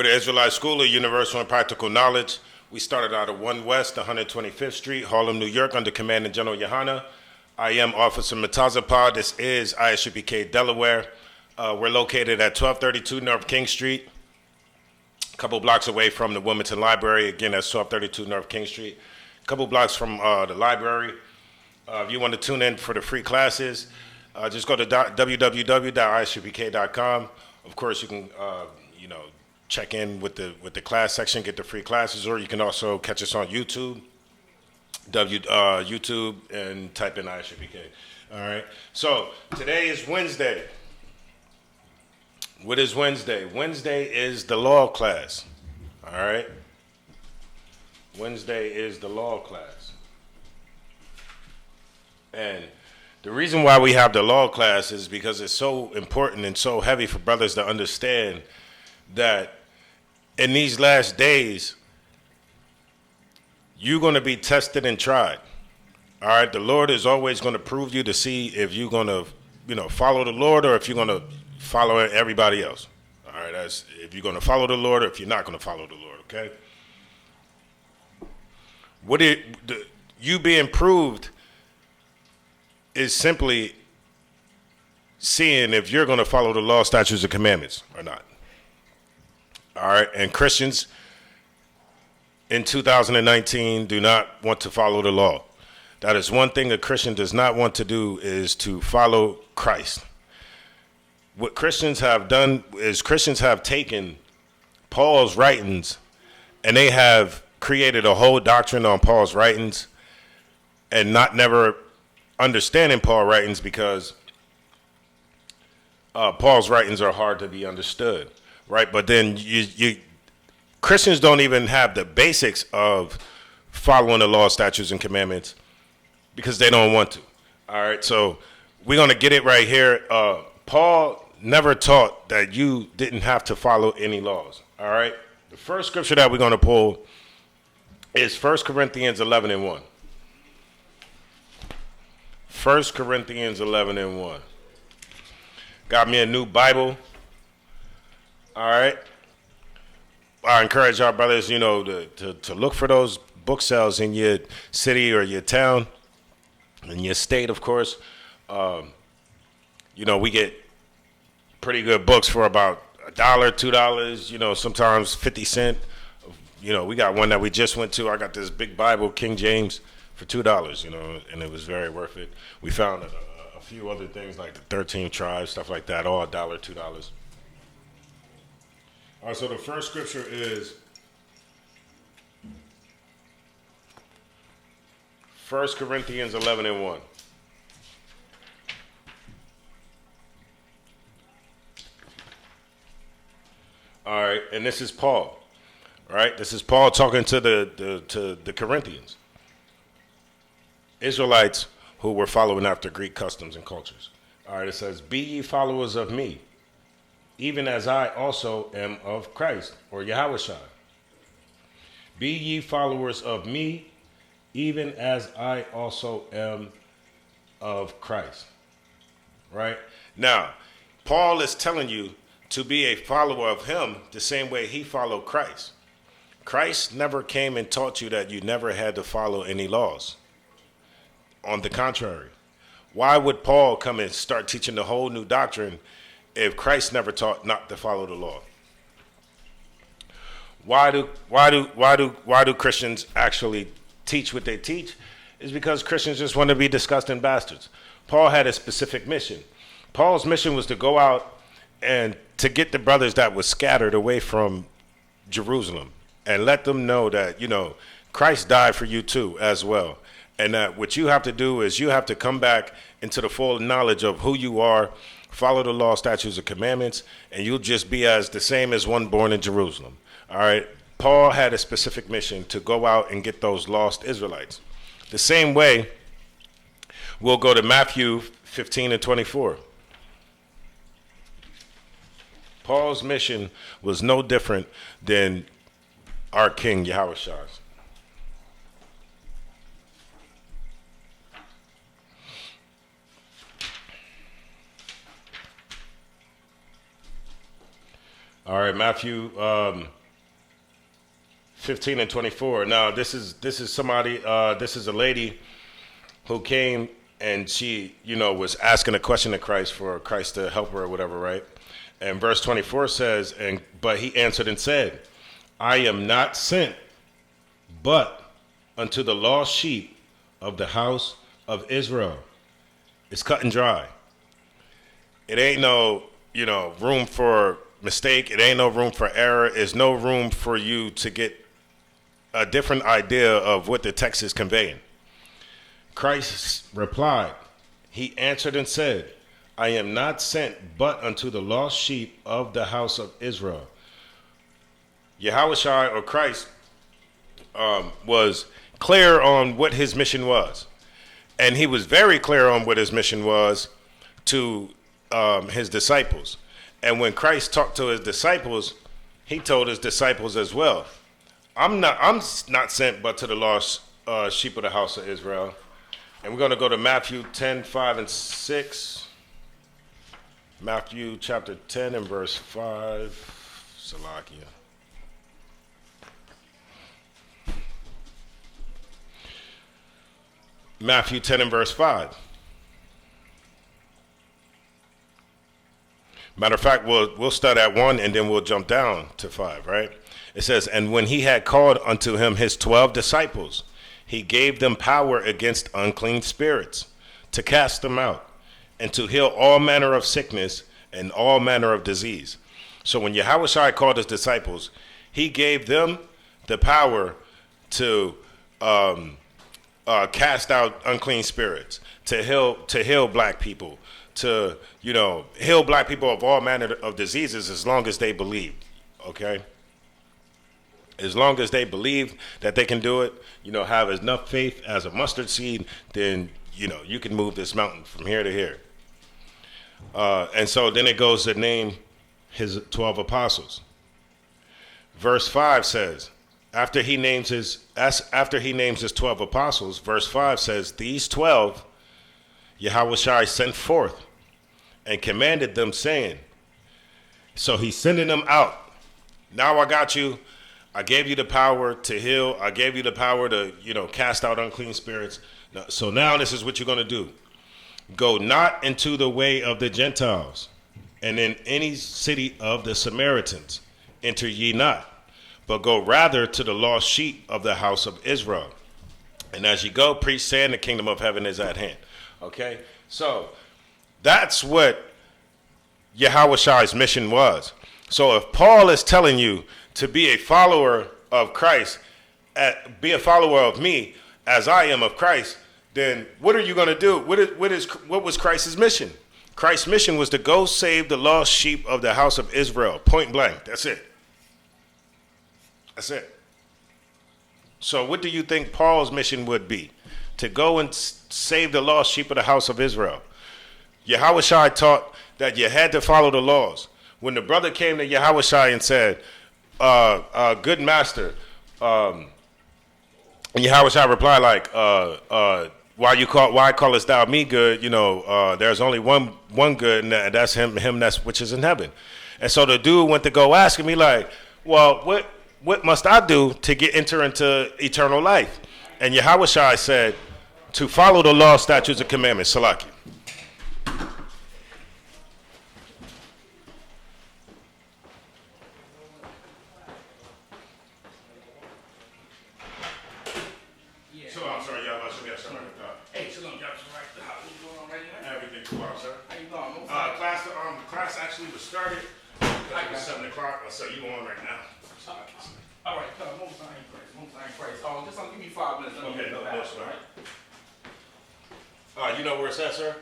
We're the Israelite School of Universal and Practical Knowledge. We started out at 1 West, 125th Street, Harlem, New York, under Commandant General Yohana. I am Officer Matazapah. This is Isupk, Delaware. We're located at 1232 North King Street, a couple blocks away from the Wilmington Library. Again, that's 1232 North King Street, a couple blocks from the library. If you want to tune in for the free classes, just go to www.isupk.com. Of course, you can, check in with the class section, get the free classes, or you can also catch us on YouTube, YouTube, and type in Isupk. All right. So today is Wednesday. What is Wednesday? Wednesday is the law class. All right. Wednesday is the law class. And the reason why we have the law class is because it's so important and so heavy for brothers to understand that in these last days, you're going to be tested and tried. All right, the Lord is always going to prove you to see if you're going to, follow the Lord or if you're going to follow everybody else. All right, that's if you're going to follow the Lord or if you're not going to follow the Lord. Okay. You being proved is simply seeing if you're going to follow the law, statutes, and commandments or not. All right, and Christians in 2019 do not want to follow the law. That is one thing a Christian does not want to do, is to follow Christ. What Christians have done is Christians have taken Paul's writings and they have created a whole doctrine on Paul's writings and not never understanding Paul's writings because Paul's writings are hard to be understood. Right, but then you Christians don't even have the basics of following the law, statutes, and commandments because they don't want to. All right, so we're going to get it right here. Paul never taught that you didn't have to follow any laws. All right, the first scripture that we're going to pull is 1 Corinthians 11 and 1. 1 Corinthians 11 and 1. Got me a new Bible. All right. I encourage our brothers, to look for those book sales in your city or your town, in your state, of course. We get pretty good books for about $1, $2, sometimes 50 cents. We got one that we just went to. I got this big Bible, King James, for $2, and it was very worth it. We found a few other things like the 13 tribes, stuff like that, all $1, $2. All right, so the first scripture is 1 Corinthians 11 and 1. All right, and this is Paul. All right, this is Paul talking to the Corinthians, Israelites who were following after Greek customs and cultures. All right, it says, "Be ye followers of me, even as I also am of Christ," or Yahushua. "Be ye followers of me, even as I also am of Christ." Right? Now, Paul is telling you to be a follower of him the same way he followed Christ. Christ never came and taught you that you never had to follow any laws. On the contrary, why would Paul come and start teaching the whole new doctrine if Christ never taught not to follow the law? Why do Christians actually teach what they teach? Is because Christians just want to be disgusting bastards. Paul had a specific mission. Paul's mission was to go out and to get the brothers that were scattered away from Jerusalem and let them know that, Christ died for you too as well. And that what you have to do is you have to come back into the full knowledge of who you are, follow the law, statutes, and commandments, and you'll just be as the same as one born in Jerusalem. All right. Paul had a specific mission to go out and get those lost Israelites. The same way, we'll go to Matthew 15 and 24. Paul's mission was no different than our King Yahushua's. All right, Matthew 15 and 24. Now, this is somebody. This is a lady who came and she, was asking a question to Christ for Christ to help her or whatever, right? And verse 24 says, but he answered and said, I am not sent, but unto the lost sheep of the house of Israel. It's cut and dry. It ain't no, room for mistake. It ain't no room for error. There's no room for you to get a different idea of what the text is conveying. Christ replied, he answered and said, I am not sent but unto the lost sheep of the house of Israel. Yahushua or Christ was clear on what his mission was. And he was very clear on what his mission was to his disciples. And when Christ talked to his disciples, he told his disciples as well, I'm not sent but to the lost sheep of the house of Israel. And we're going to go to Matthew 10, 5, and 6. Matthew chapter 10 and verse 5. Salakia. Matthew 10 and verse 5. Matter of fact, we'll start at 1 and then we'll jump down to 5, right? It says, and when he had called unto him his 12 disciples, he gave them power against unclean spirits, to cast them out, and to heal all manner of sickness and all manner of disease. So when Yahushua called his disciples, he gave them the power to cast out unclean spirits, to heal black people, to heal black people of all manner of diseases, as long as they believe. Okay. As long as they believe that they can do it, have enough faith as a mustard seed, then, you can move this mountain from here to here. And so then it goes to name his 12 apostles. Verse 5 says, after he names his 12 apostles, verse 5 says, these 12 Yahushua sent forth and commanded them, saying, so he's sending them out. Now I got you. I gave you the power to heal. I gave you the power to, cast out unclean spirits. So now this is what you're going to do. Go not into the way of the Gentiles, and in any city of the Samaritans enter ye not, but go rather to the lost sheep of the house of Israel. And as ye go, preach, saying, the kingdom of heaven is at hand. Okay? So that's what Yahushua's mission was. So if Paul is telling you to be a follower of Christ, be a follower of me as I am of Christ, then what are you going to do? What was Christ's mission? Christ's mission was to go save the lost sheep of the house of Israel, point blank. That's it. That's it. So what do you think Paul's mission would be? To go and save the lost sheep of the house of Israel. Yahushua taught that you had to follow the laws. When the brother came to Yahushua and said, good master, and Yahushua replied like, why callest thou me good? There's only one good, and that's him that's which is in heaven. And so the dude went to go ask him, he like, well, what must I do to enter into eternal life? And Yahushua said, to follow the law, statutes, and commandments. Salaki. Class actually was started because it was 7 o'clock, so you on right now. All right, most I ain't praise. Just give me 5 minutes. Okay, no, sir. You know where it's at, sir?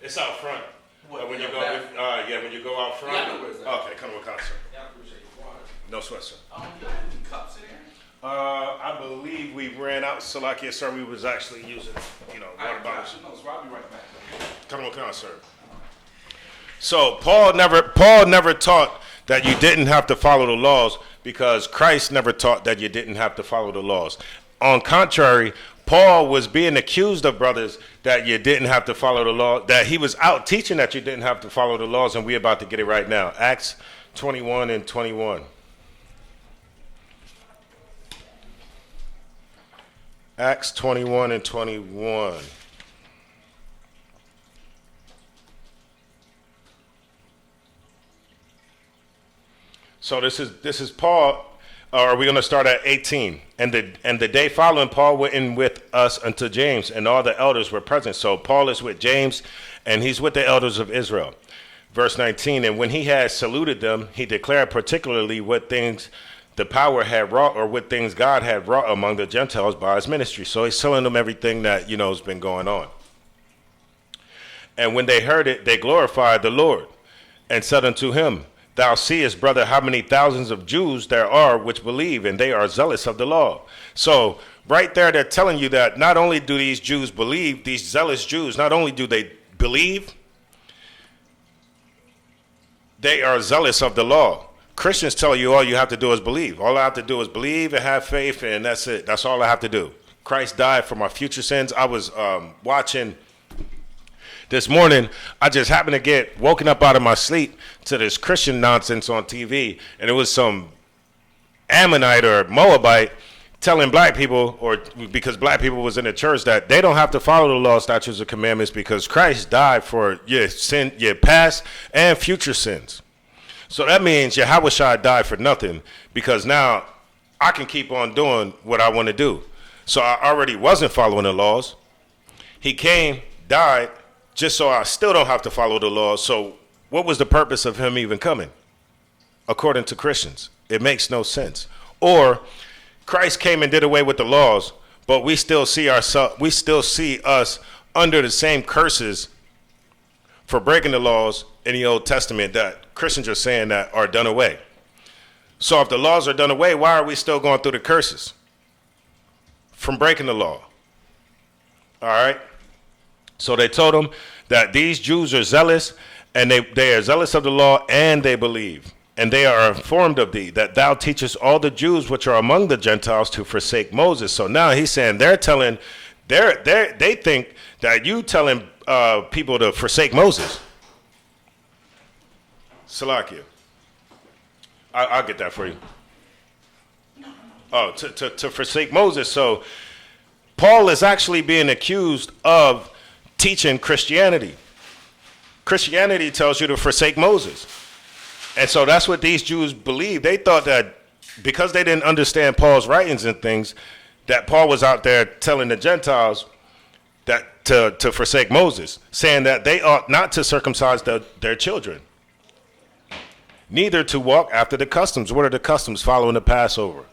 It's out front. When you go out front. Yeah, I know where it's at. Okay, come with us, sir. Yeah, I appreciate your water. No sweat, sir. You got any cups in there? I believe we ran out, Salakia, sir. We was actually using, water bottles. No, so I'll be right back. Come with us, sir. So Paul never taught that you didn't have to follow the laws, because Christ never taught that you didn't have to follow the laws. On contrary, Paul was being accused of brothers that you didn't have to follow the law, that he was out teaching that you didn't have to follow the laws, and we're about to get it right now. Acts 21 and 21. Acts 21 and 21. So this is Paul. Are we going to start at 18? And the day following, Paul went in with us unto James, and all the elders were present. So Paul is with James, and he's with the elders of Israel. Verse 19, and when he had saluted them, he declared particularly what things the power had wrought, or what things God had wrought among the Gentiles by his ministry. So he's telling them everything that, has been going on. And when they heard it, they glorified the Lord and said unto him, Thou seest, brother, how many thousands of Jews there are which believe, and they are zealous of the law. So right there, they're telling you that not only do these Jews believe, these zealous Jews, not only do they believe, they are zealous of the law. Christians tell you all you have to do is believe. All I have to do is believe and have faith, and that's it. That's all I have to do. Christ died for my future sins. I was watching this morning. I just happened to get woken up out of my sleep to this Christian nonsense on TV, and it was some Ammonite or Moabite telling black people, or because black people was in the church, that they don't have to follow the law, statutes, and commandments because Christ died for your sin, your past and future sins. So that means Yahweh died for nothing, because now I can keep on doing what I want to do. So I already wasn't following the laws. He came, died, just so I still don't have to follow the laws. So what was the purpose of him even coming? According to Christians, it makes no sense. Or Christ came and did away with the laws, but we still see us under the same curses for breaking the laws in the Old Testament that Christians are saying that are done away. So if the laws are done away, why are we still going through the curses from breaking the law? All right. So they told him that these Jews are zealous, and they are zealous of the law, and they believe. And they are informed of thee, that thou teachest all the Jews which are among the Gentiles to forsake Moses. So now he's saying they think that you telling people to forsake Moses. Salakia. I'll get that for you. Oh, to forsake Moses. So Paul is actually being accused of teaching Christianity. Christianity tells you to forsake Moses. And so that's what these Jews believed. They thought that because they didn't understand Paul's writings and things, that Paul was out there telling the Gentiles that to forsake Moses, saying that they ought not to circumcise their children, neither to walk after the customs. What are the customs? Following the Passover.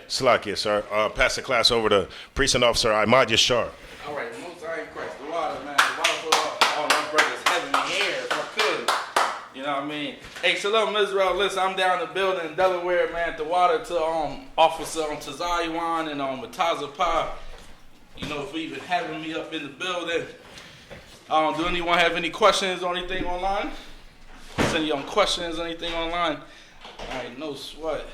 Salakia, sir. Pass the class over to Precinct Officer Ahmad Yashar. All right, most I ain't Christ. The water, man. The water for all my brothers heaven here, if I could. You know what I mean? Hey, shalom, Israel. Listen, I'm down in the building in Delaware, man. The water to Officer Tazayiwan and Matazapa. For even having me up in the building. Do anyone have any questions or anything online? Send you questions or anything online? All right, no sweat.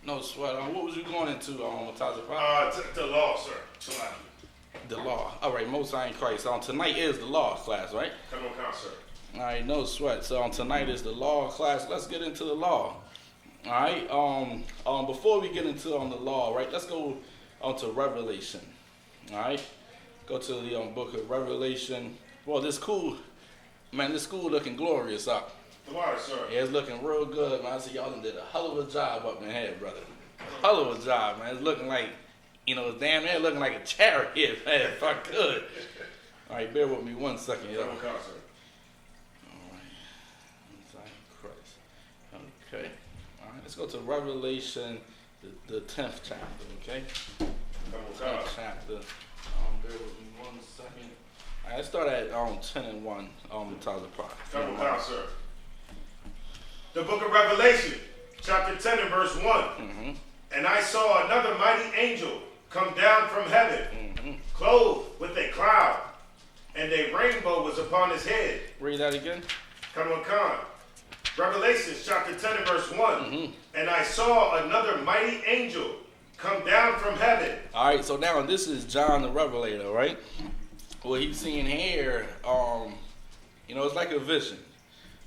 No sweat. What was you going into, Matazapa? The law, sir. The law. All right, Most High in Christ. Tonight is the law class, right? Come on, sir. All right, no sweat. So tonight is the law class. Let's get into the law. All right. Before we get into the law, right? Let's go on to Revelation. All right. Go to the book of Revelation. Well, this school looking glorious up. The water, sir. Yeah, it's looking real good, man. I see y'all done did a hell of a job up in here, brother. Hell of a job, man. It's looking like, it's damn near looking like a chariot, man, if I could. All right, bear with me 1 second. Sir. Okay. All right. Let's go to Revelation, the 10th chapter. Okay. 10th chapter. Bear with me 1 second. All right. Let's start at 10 and 1. Come on, sir. The book of Revelation, chapter 10 and verse 1. Mm-hmm. And I saw another mighty angel come down from heaven, clothed with a cloud, and a rainbow was upon his head. Read that again. Come on, come. Revelation chapter 10 and verse 1. And I saw another mighty angel come down from heaven. All right, so now this is John the Revelator, right? What he's seeing here, it's like a vision.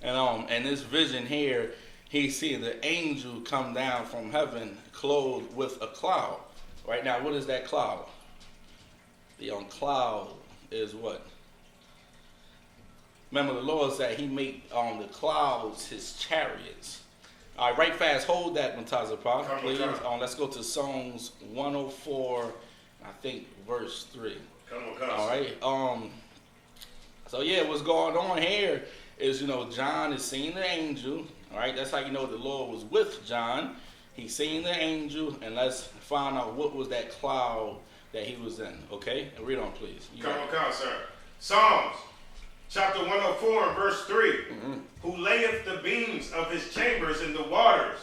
And this vision here, he seen the angel come down from heaven clothed with a cloud. Right now, what is that cloud? The cloud is what? Remember, the Lord said he made the clouds his chariots. All right, right fast, hold that, Mutazapah, please. Let's go to Psalms 104, I think, verse 3. All right. So yeah, what's going on here is, John is seeing the angel. All right, that's how you know the Lord was with John. He seen the angel, and let's find out what was that cloud that he was in. Okay, read on, please. Come on, sir. Psalms chapter 104 and verse 3. Who layeth the beams of his chambers in the waters?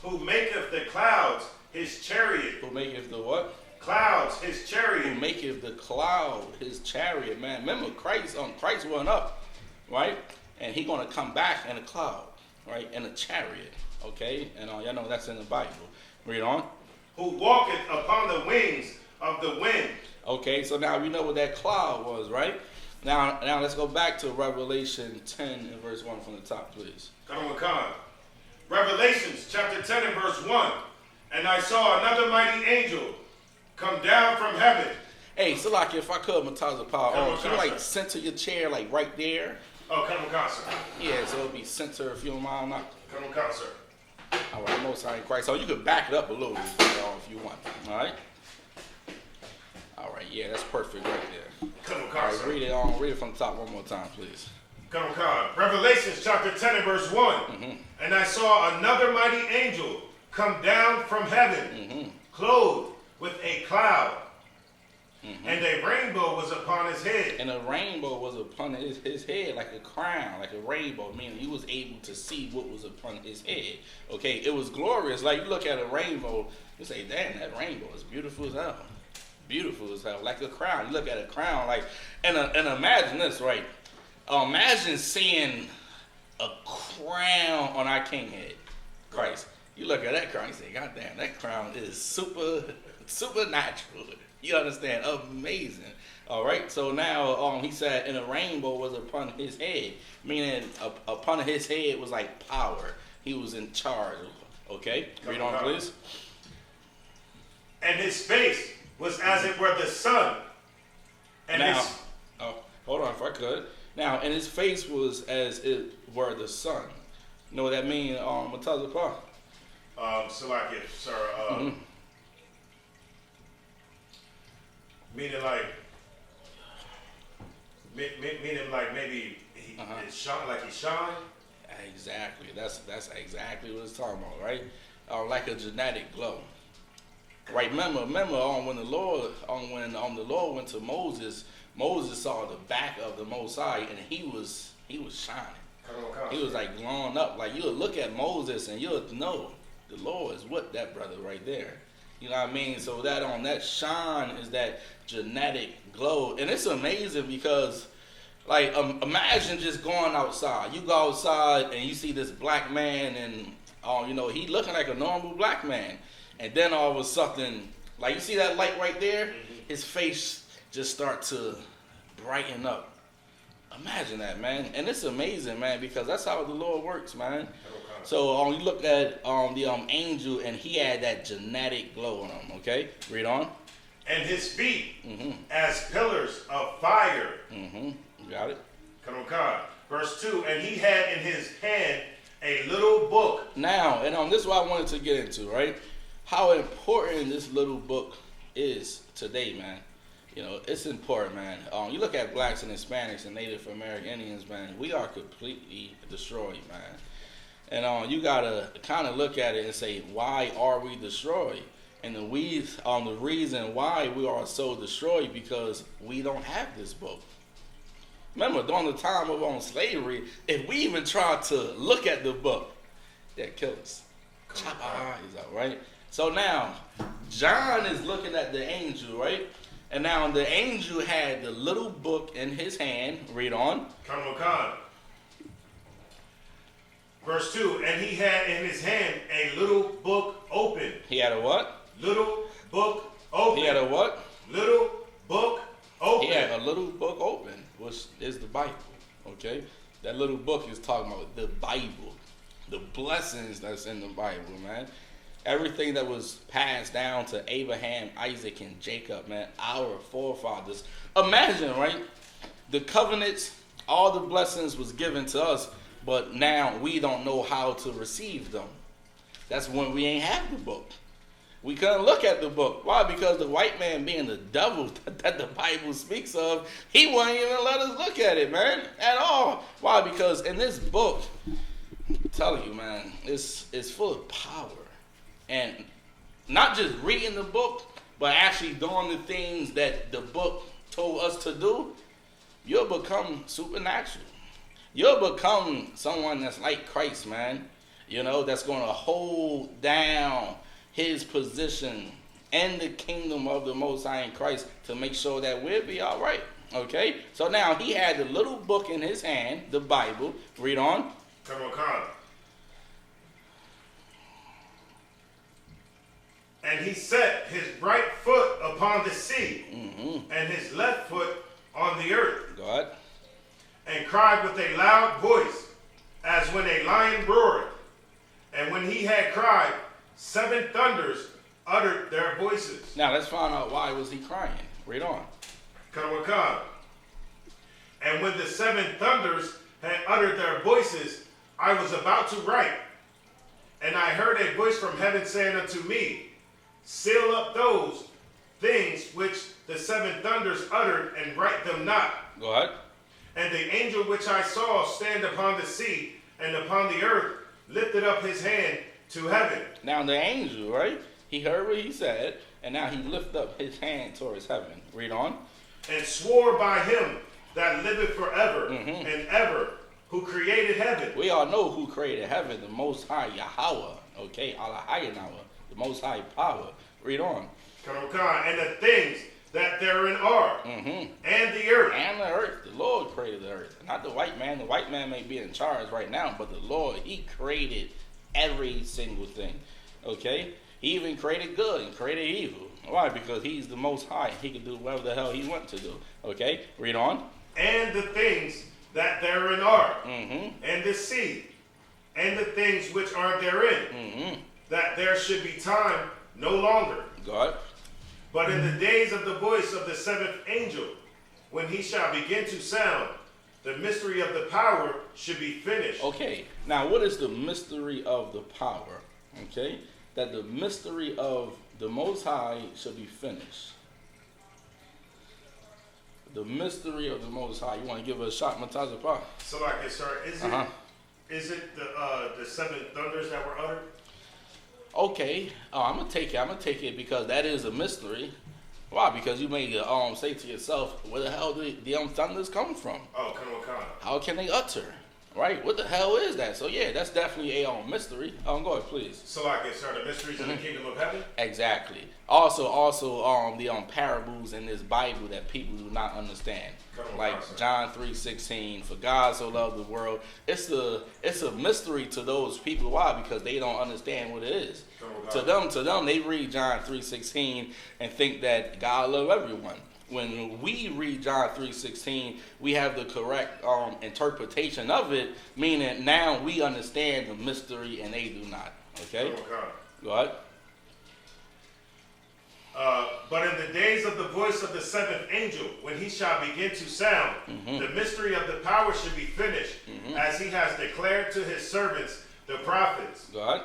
Who maketh the clouds his chariot? Who maketh the what? Clouds his chariot. Who maketh the cloud his chariot, man. Remember, Christ went up, right? And he going to come back in a cloud, right? In a chariot, okay? And y'all know that's in the Bible. Read on. Who walketh upon the wings of the wind. Okay, so now we know what that cloud was, right? Now let's go back to Revelation 10 and verse 1 from the top, please. Come on. Revelations chapter 10 and verse 1. And I saw another mighty angel come down from heaven. Hey, Salaki, if I could, Mutazapah, can you center your chair right there? Oh, come on, sir. Yeah, so it'll be center if you don't mind. Come on, sir. All right, Most High in Christ. So you could back it up a little bit, if you want. All right. All right, yeah, that's perfect right there. Come on, all right, sir. Read it from the top one more time, please. Come on. Revelations chapter 10 and verse 1. And I saw another mighty angel come down from heaven, clothed with a cloud, and a rainbow was upon his head. And a rainbow was upon his head, like a crown, like a rainbow, meaning he was able to see what was upon his head. Okay, it was glorious. Like, you look at a rainbow, you say, damn, that rainbow is beautiful as hell. Beautiful as hell, like a crown. You look at a crown, and imagine this, right? Imagine seeing a crown on our king head, Christ. You look at that crown, you say, God damn, that crown is supernatural. You understand? Amazing. All right. So now he said, and a rainbow was upon his head, meaning upon his head was like power. He was in charge. Okay. Read on, please. And his face was as it were the sun. And now, hold on, if I could. Now, and his face was as it were the sun. You know what that means, Mutazapah? Salakia, sir. Meaning like maybe it shine, like he shine. Exactly. That's exactly what it's talking about, right? Like a genetic glow. Right. Remember when the Lord went to Moses, Moses saw the back of the Most High, and he was shining. He was like glowing up. Like, you'll look at Moses and you'll know the Lord is with that brother right there. You know what I mean? So that shine is that genetic glow. And it's amazing because, like, imagine just going outside. You go outside and you see this black man, and he looking like a normal black man. And then all of a sudden, like, you see that light right there? His face just start to brighten up. Imagine that, man. And it's amazing, man, because that's how the Lord works, man. So you look at the angel, and he had that genetic glow on him, okay? Read on. And his feet as pillars of fire. You got it? Come on. Verse 2, and he had in his hand a little book. Now, and this is what I wanted to get into, right? How important this little book is today, man. It's important, man. You look at blacks and Hispanics and Native American Indians, man, we are completely destroyed, man. And you gotta kind of look at it and say, why are we destroyed? And the reason why we are so destroyed, because we don't have this book. Remember, during the time of slavery, if we even tried to look at the book, they'd kill us. Chop our eyes out, right? So now, John is looking at the angel, right? And now the angel had the little book in his hand. Read on. Come on. Verse 2, and he had in his hand a little book open. He had a what? Little book open. He had a what? Little book open. He had a little book open, which is the Bible, okay? That little book is talking about the Bible. the blessings that's in the Bible, man. Everything that was passed down to Abraham, Isaac, and Jacob, man, our forefathers. Imagine, right? The covenants, all the blessings was given to us, but now we don't know how to receive them. That's when we ain't have the book. We couldn't look at the book. Why? Because the white man, being the devil that the Bible speaks of, he wouldn't even let us look at it, man, at all. Why? Because in this book, I'm telling you, man, it's full of power. And not just reading the book, but actually doing the things that the book told us to do, you'll become supernatural. You'll become someone that's like Christ, man. You know, that's going to hold down his position in the kingdom of the Most High in Christ to make sure that we'll be all right. Okay? So now he had the little book in his hand, the Bible. Read on. Come on, come. And he set his right foot upon the sea, and his left foot on the earth. God. And cried with a loud voice, as when a lion roareth. And when he had cried, 7 thunders uttered their voices. Now let's find out why was he crying. Read on. Come. And when the 7 thunders had uttered their voices, I was about to write. And I heard a voice from heaven saying unto me, seal up those things which the 7 thunders uttered, and write them not. Go ahead. And the angel which I saw stand upon the sea and upon the earth lifted up his hand to heaven. Now the angel, right? He heard what he said, and now he lifted up his hand towards heaven. Read on. And swore by him that liveth forever and ever, who created heaven. We all know who created heaven, the Most High Yahweh. Okay, Allah, the Most High power. Read on. And the things that therein are, and the earth. And the earth. The Lord created the earth. Not the white man. The white man may be in charge right now, but the Lord, he created every single thing. Okay? He even created good and created evil. Why? Because he's the Most High. He can do whatever the hell he wants to do. Okay? Read on. And the things that therein are, and the sea, and the things which are therein, that there should be time no longer. God. But in the days of the voice of the 7th angel, when he shall begin to sound, the mystery of the power should be finished. Okay, now what is the mystery of the power? Okay, that the mystery of the Most High should be finished. The mystery of the Most High. You want to give it a shot, Matazapa? So I can start. Is it the 7 thunders that were uttered? Okay, I'm gonna take it because that is a mystery. Why? Because you may say to yourself, where the hell do the thunders come from? Oh, come on. How can they utter? Right? What the hell is that? So yeah, that's definitely a mystery. Go ahead, please. So I can start the mysteries of the kingdom of heaven? Exactly. Also the parables in this Bible that people do not understand. Like John 3:16, for God so loved the world. It's a mystery to those people. Why? Because they don't understand what it is. To them, they read John 3:16 and think that God loves everyone. When we read John 3:16, we have the correct interpretation of it, meaning now we understand the mystery and they do not. Okay? Go ahead. But in the days of the voice of the 7th angel, when he shall begin to sound, the mystery of the power should be finished, as he has declared to his servants, the prophets. Go ahead.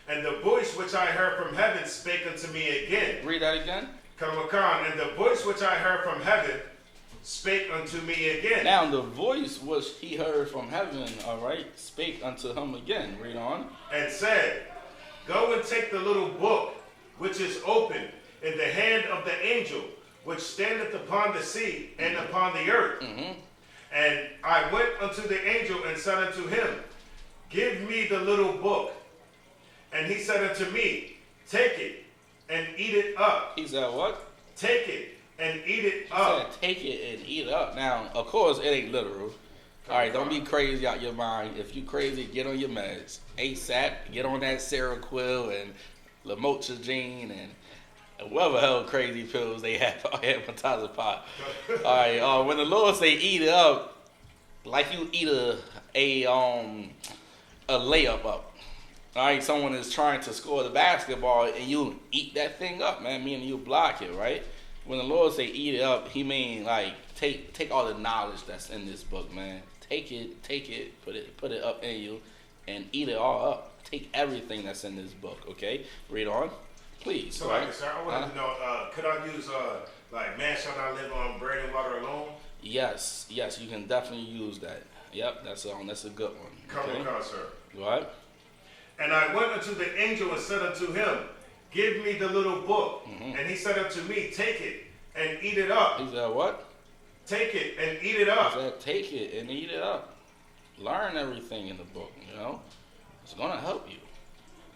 And the voice which I heard from heaven spake unto me again. Read that again. And the voice which I heard from heaven spake unto me again. Now the voice which he heard from heaven, all right, spake unto him again. Read on. And said, go and take the little book which is open in the hand of the angel which standeth upon the sea and upon the earth. And I went unto the angel and said unto him, give me the little book. And he said unto me, take it and eat it up. He said what? Take it and eat it He up. said take it and eat it up. Now, of course, it ain't literal. All right, don't be crazy out your mind. If you crazy, get on your meds. ASAP, get on that Seroquel and Lamotrigine and whatever hell crazy pills they have out here in Matazapot. All right, when the Lord say eat it up, like you eat a layup up. All right, someone is trying to score the basketball and you eat that thing up, man, meaning you block it, right? When the Lord say eat it up, he mean like take all the knowledge that's in this book, man. Take it, put it up in you and eat it all up. Take everything that's in this book, okay? Read on, please. So, right? sir, I wanted to know, could I use, like, man shall not live on bread and water alone? Yes, you can definitely use that. Yep, that's a good one. Come on, sir. Go ahead. And I went unto the angel and said unto him, give me the little book. Mm-hmm. And he said unto me, take it and eat it up. He said what? Take it and eat it up. He said take it and eat it up. Learn everything in the book, you know. It's going to help you.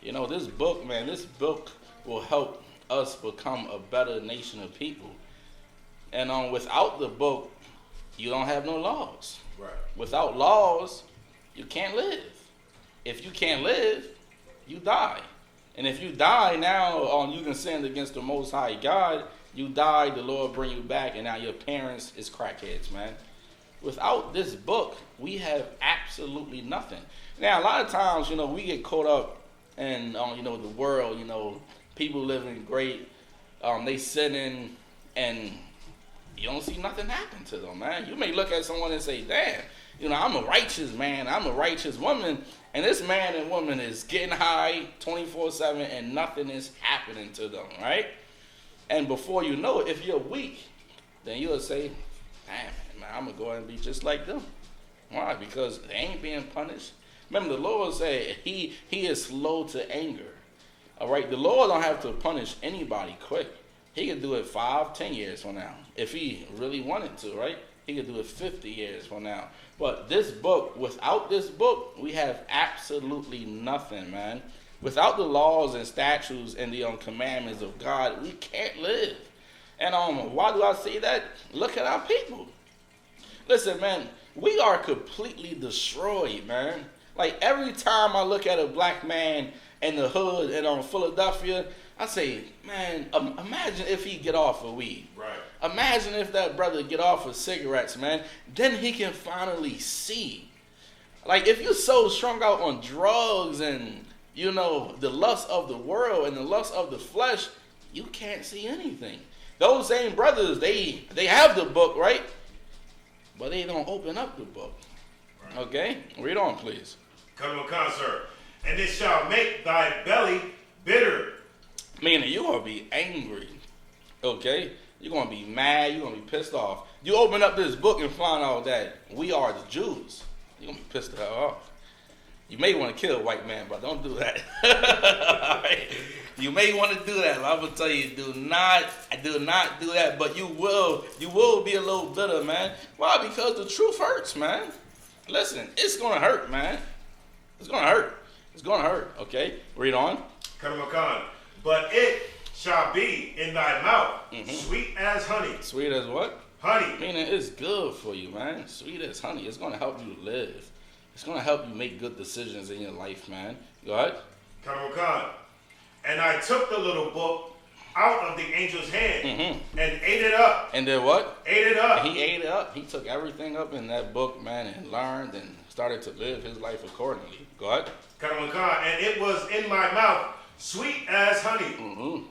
You know, this book, man, this book will help us become a better nation of people. And without the book, you don't have no laws. Right. Without laws, you can't live. If you can't live, you die. And if you die now, you can sin against the Most High God. You die, the Lord bring you back, and now your parents is crackheads, man. Without this book, we have absolutely nothing. Now, a lot of times, you know, we get caught up in, you know, the world, you know, people living great, they sinning, and you don't see nothing happen to them, man. You may look at someone and say, damn, you know, I'm a righteous man, I'm a righteous woman, and this man and woman is getting high 24/7 and nothing is happening to them, right? And before you know it, if you're weak, then you'll say, damn, man, I'm going to go ahead and be just like them. Why? Because they ain't being punished. Remember, the Lord said he is slow to anger. All right? The Lord don't have to punish anybody quick. He could do it 5, 10 years from now. If he really wanted to, right? He could do it 50 years from now. But this book, without this book, we have absolutely nothing, man. Without the laws and statutes and the commandments of God, we can't live. And why do I say that? Look at our people. Listen, man, we are completely destroyed, man. Like every time I look at a black man in the hood and on Philadelphia, I say, man, imagine if he get off of weed. Right. Imagine if that brother get off of cigarettes, man. Then he can finally see. Like if you're so strung out on drugs and, you know, the lust of the world and the lust of the flesh, you can't see anything. Those same brothers, they have the book, right? But they don't open up the book. Right. Okay? Read on, please. Come on, sir. And it shall make thy belly bitter. Meaning you're going to be angry. Okay? You're going to be mad. You're going to be pissed off. You open up this book and find out that we are the Jews. You're going to be pissed the hell off. You may want to kill a white man, but don't do that. Right? You may want to do that, but I'm going to tell you, do not do that, but you will be a little bitter, man. Why? Because the truth hurts, man. Listen, it's going to hurt, man. It's going to hurt. It's going to hurt, okay? Read on. Come on. But it shall be in thy mouth, sweet as honey. Sweet as what? Honey. Meaning it's good for you, man. Sweet as honey. It's going to help you live. It's going to help you make good decisions in your life, man. Go ahead. Come on. And I took the little book out of the angel's hand and ate it up. And then what? Ate it up. And he ate it up. He took everything up in that book, man, and learned and started to live his life accordingly. Go ahead. Come on. And it was in my mouth, sweet as honey.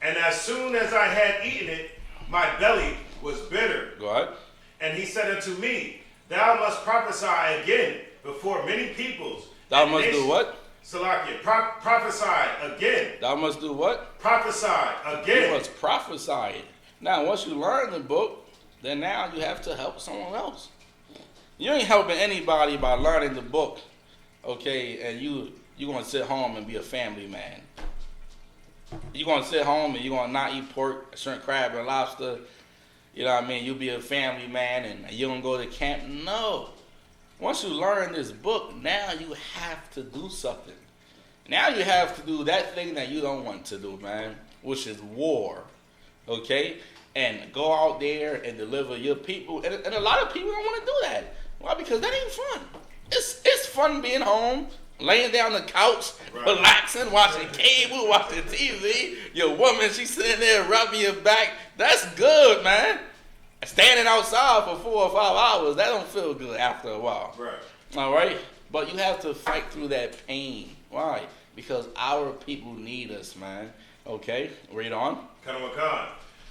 And as soon as I had eaten it, my belly was bitter. Go ahead. And he said unto me, thou must prophesy again before many peoples. Thou must do what? Salakia, prophesy again. Thou must do what? Prophesy again. You must prophesy it. Now, once you learn the book, then now you have to help someone else. You ain't helping anybody by learning the book, okay, and you're going to sit home and be a family man. You're going to sit home and you're going to not eat pork, shrimp, crab, and lobster. You know what I mean? You'll be a family man and you're going to go to camp. No. Once you learn this book, now you have to do something. Now you have to do that thing that you don't want to do, man, which is war, okay? And go out there and deliver your people. And a lot of people don't want to do that. Why? Because that ain't fun. It's fun being home, laying down on the couch, relaxing, watching cable, watching TV. Your woman, she's sitting there rubbing your back. That's good, man. Standing outside for 4 or 5 hours, that don't feel good after a while. Right. All right? But you have to fight through that pain. Why? Because our people need us, man. Okay, read on. Kanamakan.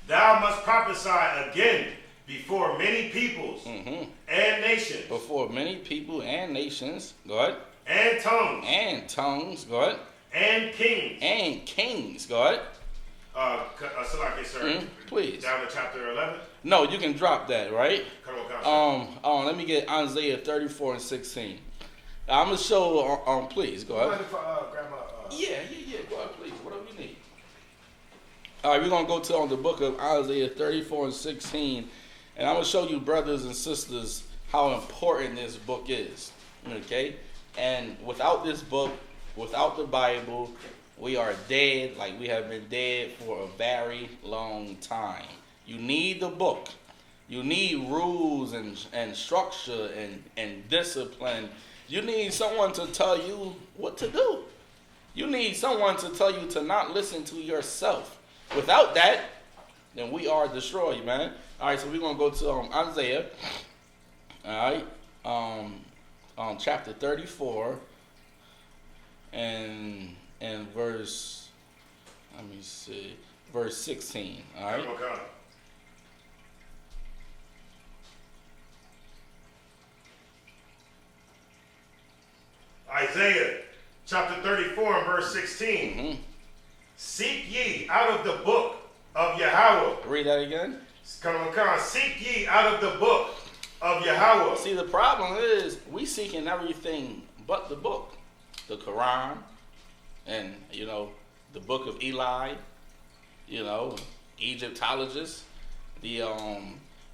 Thou must prophesy again before many peoples and nations. Before many people and nations. Go ahead. And tongues. And tongues. Go ahead. And kings. And kings. Go ahead. Salaki, sir. Please. Down to chapter 11. No, you can drop that, right? Kanamakan. Let me get Isaiah 34 and 16. I'm gonna show. Please go ahead. Grandma. Yeah. Go ahead, please. Whatever you need. All right, we're gonna go to the book of Isaiah 34 and 16, and I'm gonna show you, brothers and sisters, how important this book is. Okay, and without this book, without the Bible, we are dead, like we have been dead for a very long time. You need the book. You need rules and structure and discipline. You need someone to tell you what to do. You need someone to tell you to not listen to yourself. Without that, then we are destroyed, man. All right, so we're going to go to Isaiah, all right, chapter 34 and verse, let me see, verse 16, all right? Isaiah chapter 34 and verse 16. Seek ye out of the book of Yahweh. Read that again. Seek ye out of the book of Yahweh. See, the problem is we seeking everything but the book. The Quran and, the book of Eli, Egyptologists, the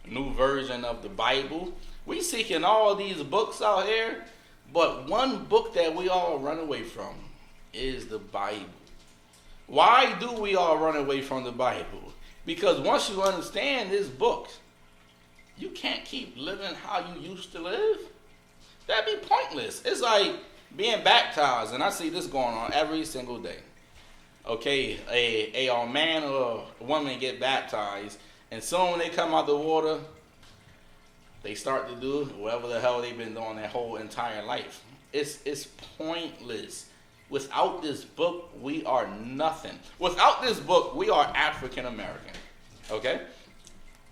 new version of the Bible. We seeking all these books out here, but one book that we all run away from is the Bible. Why do we all run away from the Bible? Because once you understand this book, you can't keep living how you used to live. That'd be pointless. It's like being baptized, and I see this going on every single day. Okay, a man or a woman get baptized, and soon when they come out the water, they start to do whatever the hell they've been doing their whole entire life. It's pointless. Without this book, we are nothing. Without this book, we are African American. Okay?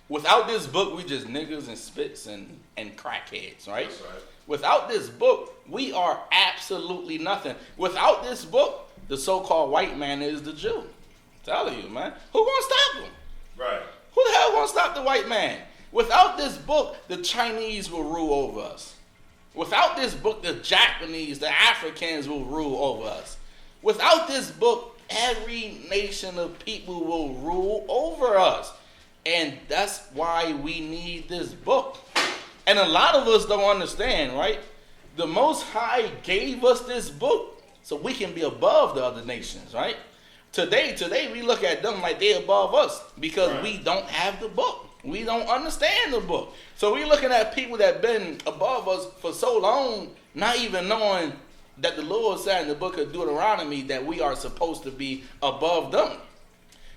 Without this book, we just niggas and spits and crackheads, right? That's right. Without this book, we are absolutely nothing. Without this book, the so-called white man is the Jew. I'm telling you, man. Who gonna stop him? Right. Who the hell gonna stop the white man? Without this book, the Chinese will rule over us. Without this book, the Japanese, the Africans will rule over us. Without this book, every nation of people will rule over us. And that's why we need this book. And a lot of us don't understand, right? The Most High gave us this book so we can be above the other nations, right? Today we look at them like they're above us because we don't have the book. We don't understand the book. So we're looking at people that have been above us for so long, not even knowing that the Lord said in the book of Deuteronomy that we are supposed to be above them.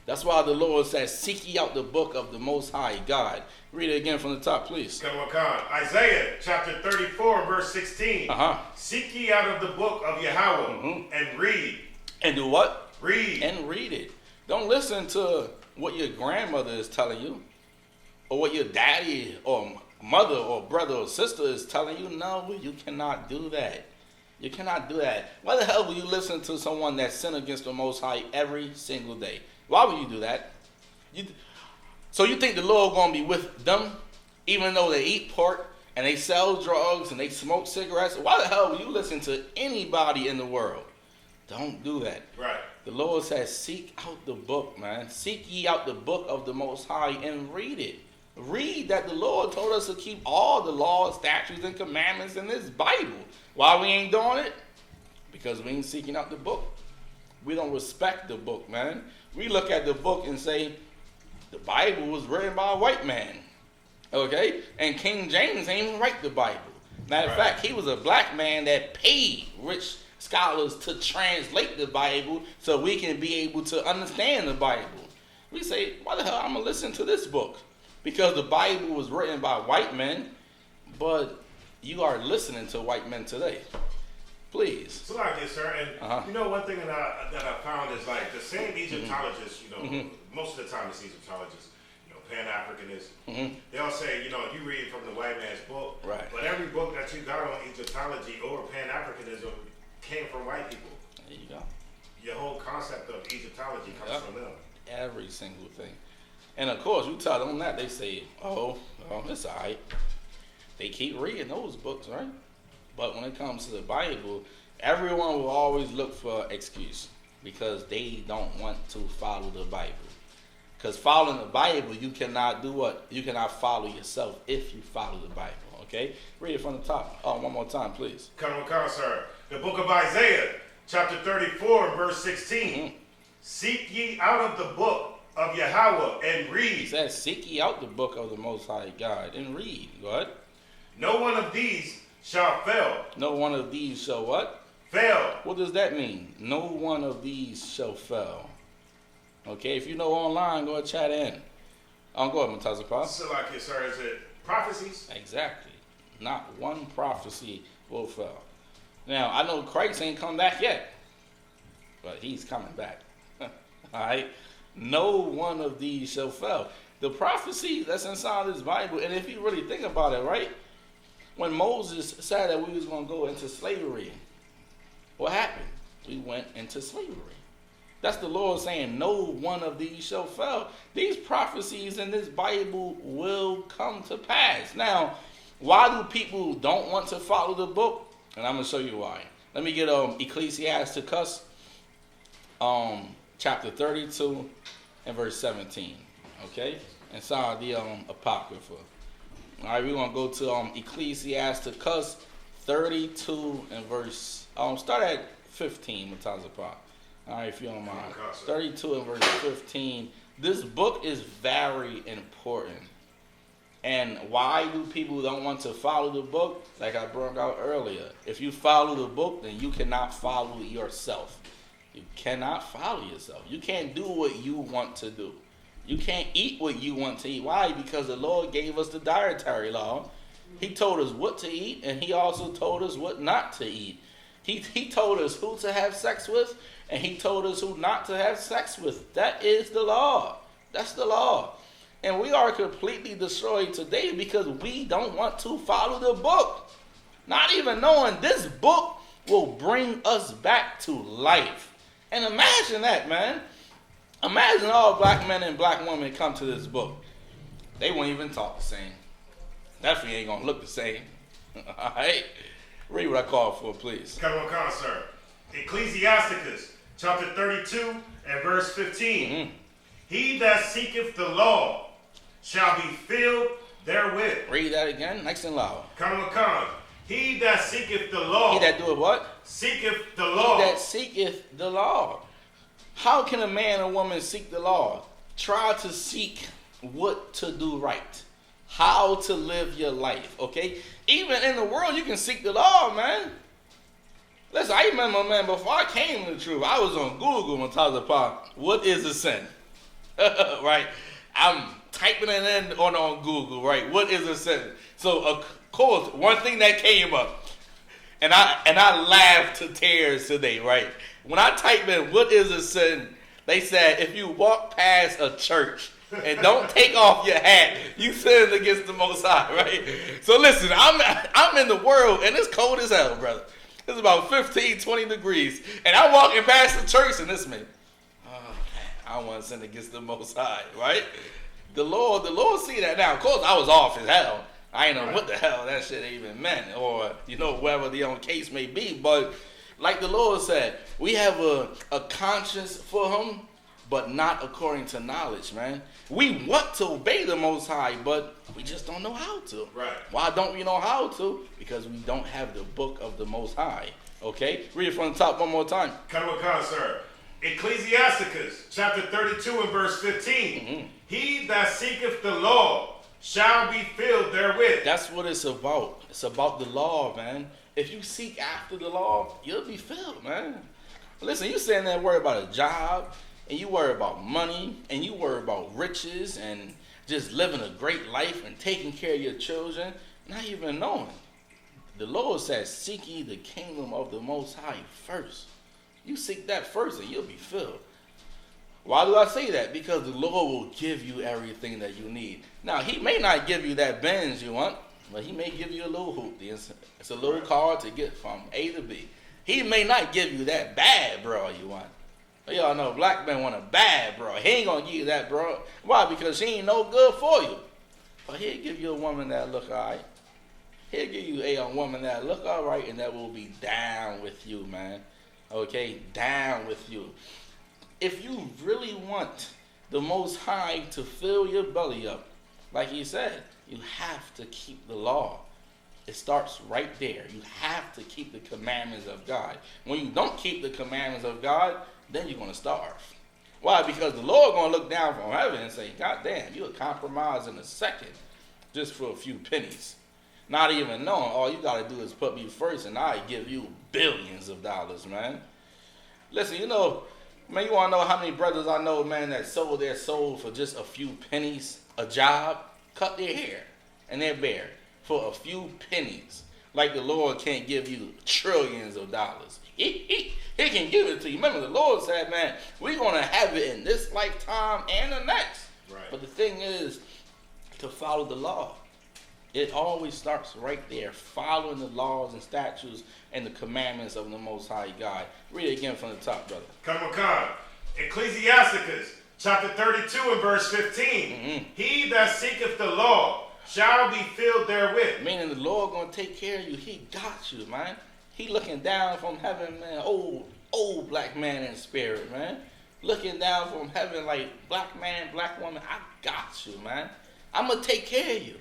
That's why the Lord says, seek ye out the book of the Most High God. Read it again from the top, please. Isaiah chapter 34, verse 16. Seek ye out of the book of Yahweh and read. And do what? Read. And read it. Don't listen to what your grandmother is telling you, or what your daddy or mother or brother or sister is telling you. No, you cannot do that. You cannot do that. Why the hell will you listen to someone that sin against the Most High every single day? Why would you do that? So you think the Lord going to be with them, even though they eat pork and they sell drugs and they smoke cigarettes? Why the hell will you listen to anybody in the world? Don't do that. Right. The Lord says, seek out the book, man. Seek ye out the book of the Most High and read it. Read that the Lord told us to keep all the laws, statutes, and commandments in this Bible. Why we ain't doing it? Because we ain't seeking out the book. We don't respect the book, man. We look at the book and say, the Bible was written by a white man. Okay? And King James ain't even write the Bible. Matter of fact, he was a black man that paid rich scholars to translate the Bible so we can be able to understand the Bible. We say, why the hell I'm going to listen to this book? Because the Bible was written by white men, but you are listening to white men today. Please. So like this, sir, and you know one thing that I found is like the same Egyptologists, you know, most of the time it's Egyptologists, you know, Pan-Africanists, they'll say, you know, you read from the white man's book, Right. but every book that you got on Egyptology or Pan-Africanism came from white people. There you go. Your whole concept of Egyptology comes from them. Every single thing. And of course, you tell them that, they say, oh, it's all right. They keep reading those books, right? But when it comes to the Bible, everyone will always look for an excuse because they don't want to follow the Bible. Because following the Bible, you cannot do what? You cannot follow yourself if you follow the Bible, okay? Read it from the top. One more time, please. Come on, sir. The book of Isaiah, chapter 34 and verse 16. Seek ye out of the book of Yahweh and read. He says, seek ye out the book of the Most High God and read. Go ahead. No one of these shall fail. No one of these shall what? Fail. What does that mean? No one of these shall fail. Okay, if you know online, go ahead, chat in. Go ahead, Matazapa. So like it, sir, is it prophecies? Exactly. Not one prophecy will fail. Now, I know Christ ain't come back yet, but he's coming back. All right? No one of these shall fail. The prophecy that's inside this Bible, and if you really think about it, right? When Moses said that we was going to go into slavery, what happened? We went into slavery. That's the Lord saying, no one of these shall fail. These prophecies in this Bible will come to pass. Now, why do people don't want to follow the book? And I'm going to show you why. Let me get Ecclesiasticus, chapter 32 and verse 17. Okay? Inside the Apocrypha. All right, we're going to go to Ecclesiasticus 32 and verse, start at 15, Matazapa. All right, if you don't mind. 32 and verse 15. This book is very important. And why do people don't want to follow the book? Like I brought out earlier. If you follow the book, then you cannot follow yourself. You cannot follow yourself. You can't do what you want to do. You can't eat what you want to eat. Why? Because the Lord gave us the dietary law. He told us what to eat, and he also told us what not to eat. He told us who to have sex with, and he told us who not to have sex with. That is the law. That's the law. And we are completely destroyed today because we don't want to follow the book. Not even knowing this book will bring us back to life. And imagine that, man. Imagine all black men and black women come to this book. They won't even talk the same. Definitely ain't going to look the same. All right? Read what I called for, please. Come on, sir. Ecclesiasticus, chapter 32 and verse 15. He that seeketh the law shall be filled therewith. Read that again, nice and loud. Come on. He that seeketh the law. He that doeth what? Seeketh the law. He that seeketh the law. How can a man or woman seek the law? Try to seek what to do right. How to live your life, okay? Even in the world, you can seek the law, man. Listen, I remember, man, before I came to the truth, I was on Google, Matazapa, what is a sin? Right? I'm typing it in on Google, right? What is a sin? So, of course, one thing that came up, and I laughed to tears today, right? When I type in what is a sin, they said if you walk past a church and don't take off your hat, you sin against the Most High, right? So listen, I'm in the world, and it's cold as hell, brother. It's about 15, 20 degrees, and I'm walking past the church, and this man, I don't want to sin against the Most High, right? The Lord see that now. Of course, I was off as hell. I ain't know what the hell that shit even meant, or, whatever the own case may be. But like the Lord said, we have a conscience for him, but not according to knowledge, man. We want to obey the Most High, but we just don't know how to. Right. Why don't we know how to? Because we don't have the book of the Most High. Okay? Read it from the top one more time. Come on, sir. Ecclesiasticus, chapter 32 and verse 15. He that seeketh the law shall be filled therewith. That's what it's about. It's about the law, man. If you seek after the law, you'll be filled, man. Listen, you sitting there worried about a job, and you worry about money, and you worry about riches, and just living a great life and taking care of your children, not even knowing The Lord says, seek ye the kingdom of the Most High first. You seek that first and you'll be filled. Why do I say that? Because the Lord will give you everything that you need. Now, he may not give you that Benz you want, but he may give you a little hoop. It's a little car to get from A to B. He may not give you that bad bro you want. Y'all know black men want a bad bro. He ain't going to give you that bro. Why? Because she ain't no good for you. But he'll give you a woman that look all right. He'll give you a woman that look all right and that will be down with you, man. Okay? Down with you. If you really want the Most High to fill your belly up, like he said, you have to keep the law. It starts right there. You have to keep the commandments of God. When you don't keep the commandments of God, then you're going to starve. Why? Because the Lord going to look down from heaven and say, God damn, you'll compromise in a second just for a few pennies. Not even knowing all you got to do is put me first and I give you billions of dollars, man. Listen, you know, man, you want to know how many brothers I know, man, that sold their soul for just a few pennies, a job, cut their hair and their beard for a few pennies. Like the Lord can't give you trillions of dollars. He can give it to you. Remember, the Lord said, man, we're going to have it in this lifetime and the next. Right. But the thing is to follow the law. It always starts right there, following the laws and statutes and the commandments of the Most High God. Read it again from the top, brother. Come on. Ecclesiasticus, chapter 32 and verse 15. Mm-hmm. He that seeketh the law shall be filled therewith. Meaning the Lord going to take care of you. He got you, man. He looking down from heaven, man. Old black man in spirit, man. Looking down from heaven like, black man, black woman, I got you, man. I'm going to take care of you.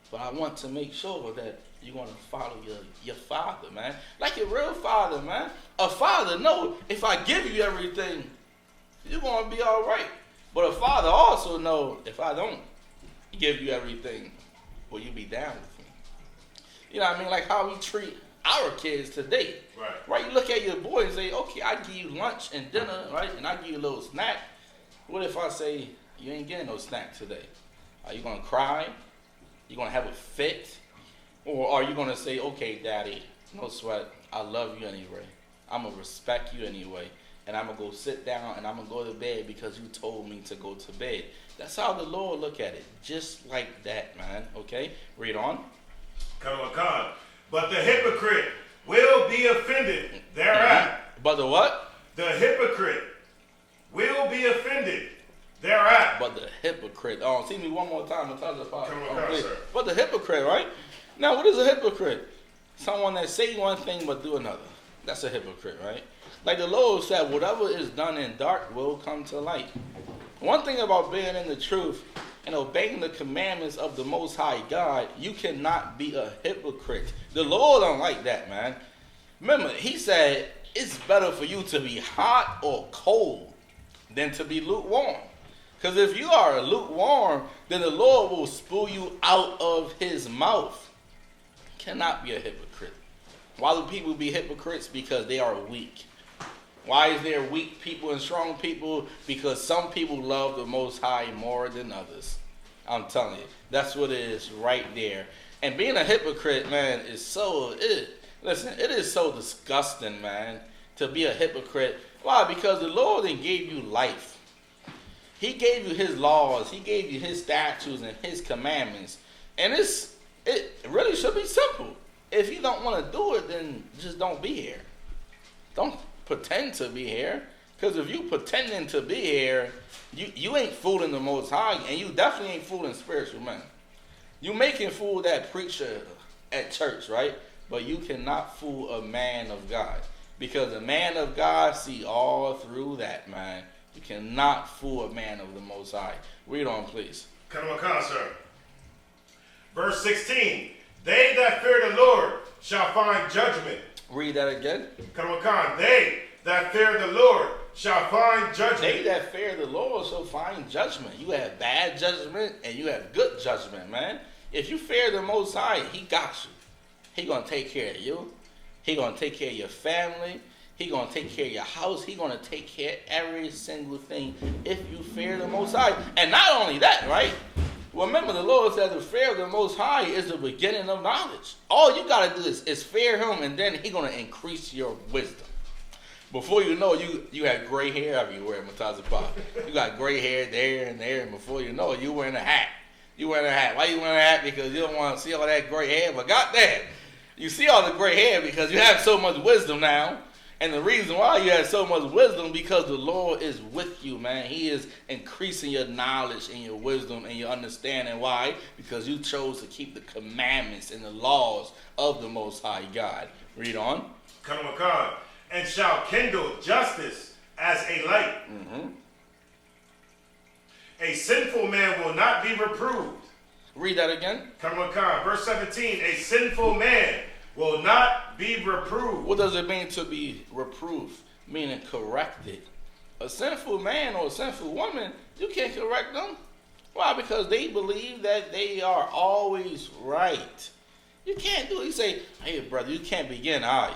But I want to make sure that you're going to follow your father, man. Like your real father, man. A father, no, if I give you everything, you're going to be all right. But a father also know if I don't give you everything, will you be down with me? You know what I mean? Like how we treat our kids today. Right? You look at your boy and say, okay, I give you lunch and dinner, right? And I give you a little snack. What if I say, you ain't getting no snack today? Are you going to cry? You going to have a fit? Or are you going to say, okay, daddy, no sweat, I love you anyway. I'm going to respect you anyway. And I'm going to go sit down and I'm going to go to bed because you told me to go to bed. That's how the Lord look at it. Just like that, man. Okay? Read on. Come on. But the hypocrite will be offended thereat. Mm-hmm. But the what? The hypocrite will be offended thereat. But the hypocrite. Oh, see me one more time and tell us about it. Sir. But the hypocrite, right? Now, what is a hypocrite? Someone that say one thing but do another. That's a hypocrite, right? Like the Lord said, whatever is done in dark will come to light. One thing about being in the truth and obeying the commandments of the Most High God, you cannot be a hypocrite. The Lord don't like that, man. Remember, he said, it's better for you to be hot or cold than to be lukewarm. Because if you are lukewarm, then the Lord will spew you out of his mouth. Cannot be a hypocrite. Why do people be hypocrites? Because they are weak. Why is there weak people and strong people? Because some people love the Most High more than others. I'm telling you. That's what it is right there. And being a hypocrite, man, is listen, it is so disgusting, man, to be a hypocrite. Why? Because the Lord then gave you life. He gave you his laws. He gave you his statutes and his commandments. And it really should be simple. If you don't want to do it, then just don't be here. Don't pretend to be here. Because if you pretending to be here, you ain't fooling the Most High, and you definitely ain't fooling spiritual men. You making fool that preacher at church, right? But you cannot fool a man of God. Because a man of God see all through that, man. You cannot fool a man of the Most High. Read on, please. Come on, sir. Verse 16. They that fear the Lord shall find judgment. Read that again. Come on. They that fear the Lord shall find judgment. They that fear the Lord shall find judgment. You have bad judgment and you have good judgment, man. If you fear the Most High, he got you. He going to take care of you. He going to take care of your family. He going to take care of your house. He going to take care of every single thing if you fear the Most High. And not only that, right? Well, remember, the Lord said the fear of the Most High is the beginning of knowledge. All you got to do is fear him, and then he's going to increase your wisdom. Before you know, you had gray hair everywhere, Matazapah. You got gray hair there and there, and before you know it, you wearing a hat. You wearing a hat. Why you wearing a hat? Because you don't want to see all that gray hair. But goddamn, you see all the gray hair because you have so much wisdom now. And the reason why you have so much wisdom because the Lord is with you, man. He is increasing your knowledge and your wisdom and your understanding. Why? Because you chose to keep the commandments and the laws of the Most High God. Read on. Come on, God. And shall kindle justice as a light. A sinful man will not be reproved. Read that again. Come on, God. Verse 17. A sinful man will not be reproved. What does it mean to be reproved? Meaning corrected. A sinful man or a sinful woman, you can't correct them. Why? Because they believe that they are always right. You can't do it. You say, hey, brother, you can't begin high.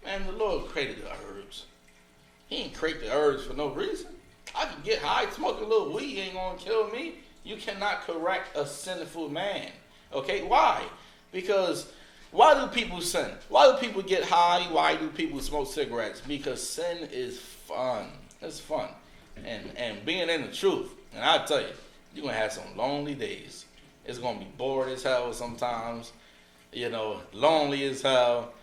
Man, the Lord created the herbs. He didn't create the herbs for no reason. I can get high, smoke a little weed, ain't going to kill me. You cannot correct a sinful man. Okay? Why? Because why do people sin? Why do people get high? Why do people smoke cigarettes? Because sin is fun. It's fun. And being in the truth, and I'll tell you, you're going to have some lonely days. It's going to be bored as hell sometimes. You know, lonely as hell.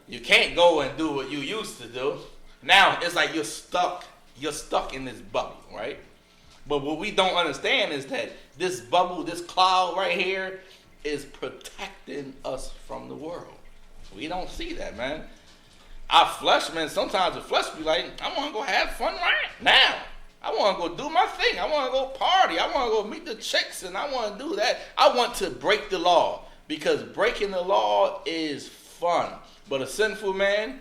You can't go and do what you used to do. Now, it's like you're stuck. You're stuck in this bubble, right? But what we don't understand is that this bubble, this cloud right here, is protecting us from the world. We don't see that, man. Our flesh, man, sometimes the flesh be like, I want to go have fun right now. I want to go do my thing. I want to go party. I want to go meet the chicks, and I want to do that. I want to break the law because breaking the law is fun. But a sinful man,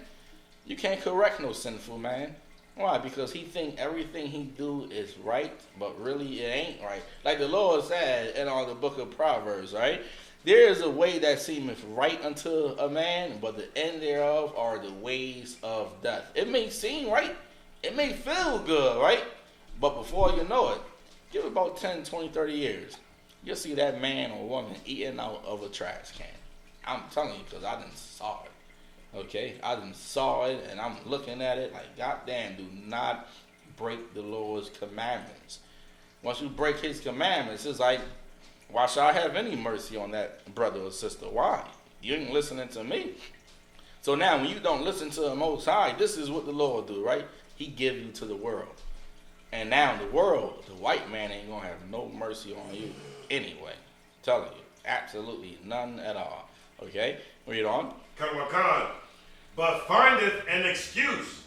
you can't correct no sinful man. Why? Because he think everything he do is right, but really it ain't right. Like the Lord said in all the book of Proverbs, right? There is a way that seemeth right unto a man, but the end thereof are the ways of death. It may seem right. It may feel good, right? But before you know it, give it about 10, 20, 30 years. You'll see that man or woman eating out of a trash can. I'm telling you because I done saw it. Okay, I done saw it and I'm looking at it like, goddamn, do not break the Lord's commandments. Once you break his commandments, it's like, why should I have any mercy on that brother or sister? Why? You ain't listening to me. So now when you don't listen to the Most High, this is what the Lord do, right? He give you to the world. And now the world, the white man ain't going to have no mercy on you anyway. I'm telling you, absolutely none at all. Okay, read on. Come on. But findeth an excuse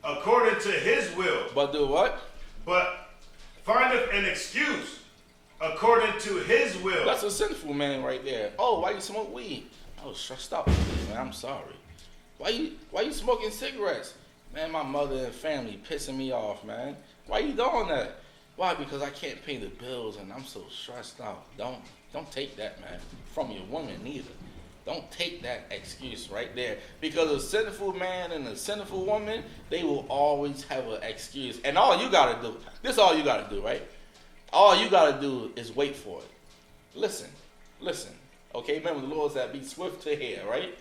according to his will. But do what? But findeth an excuse according to his will. That's a sinful man right there. Oh, why you smoke weed? I was stressed out, man. I'm sorry. Why you smoking cigarettes? Man, my mother and family pissing me off, man. Why you doing that? Why? Because I can't pay the bills and I'm so stressed out. Don't take that, man, from your woman neither. Don't take that excuse right there. Because a sinful man and a sinful woman, they will always have an excuse. And all you got to do, this is all you got to do, right? All you got to do is wait for it. Listen. Okay, remember the Lord said, be swift to hear, right?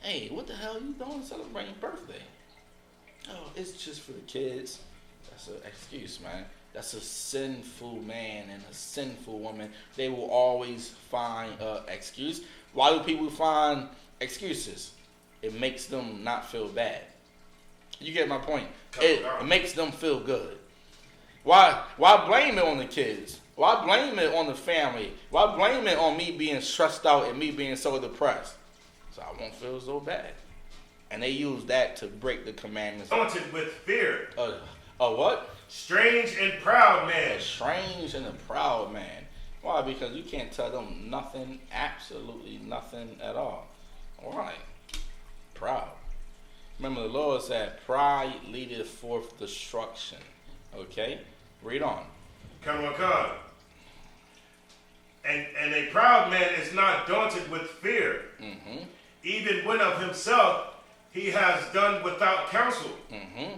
Hey, what the hell you doing celebrating birthday? Oh, it's just for the kids. That's an excuse, man. That's a sinful man and a sinful woman. They will always find an excuse. Why do people find excuses? It makes them not feel bad. You get my point? It makes them feel good. Why blame it on the kids? Why blame it on the family? Why blame it on me being stressed out and me being so depressed? So I won't feel so bad. And they use that to break the commandments. Haunted with fear. A what? Strange and proud man. A strange and a proud man. Why? Because you can't tell them nothing, absolutely nothing at all. Why? Proud. Remember the Lord said, pride leadeth forth destruction. Okay? Read on. Come on. And a proud man is not daunted with fear. Mm-hmm. Even when of himself he has done without counsel. Mm-hmm.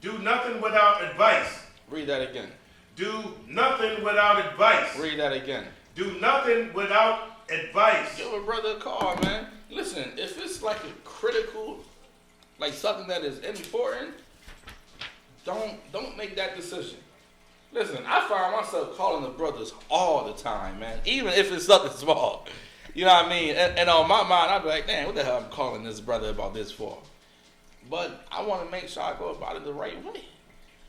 Do nothing without advice. Read that again. Do nothing without advice. Read that again. Do nothing without advice. Give a brother a call, man. Listen, if it's like a critical, like something that is important, don't make that decision. Listen, I find myself calling the brothers all the time, man. Even if it's something small. You know what I mean? And on my mind, I'd be like, man, what the hell I'm calling this brother about this for? But I want to make sure I go about it the right way.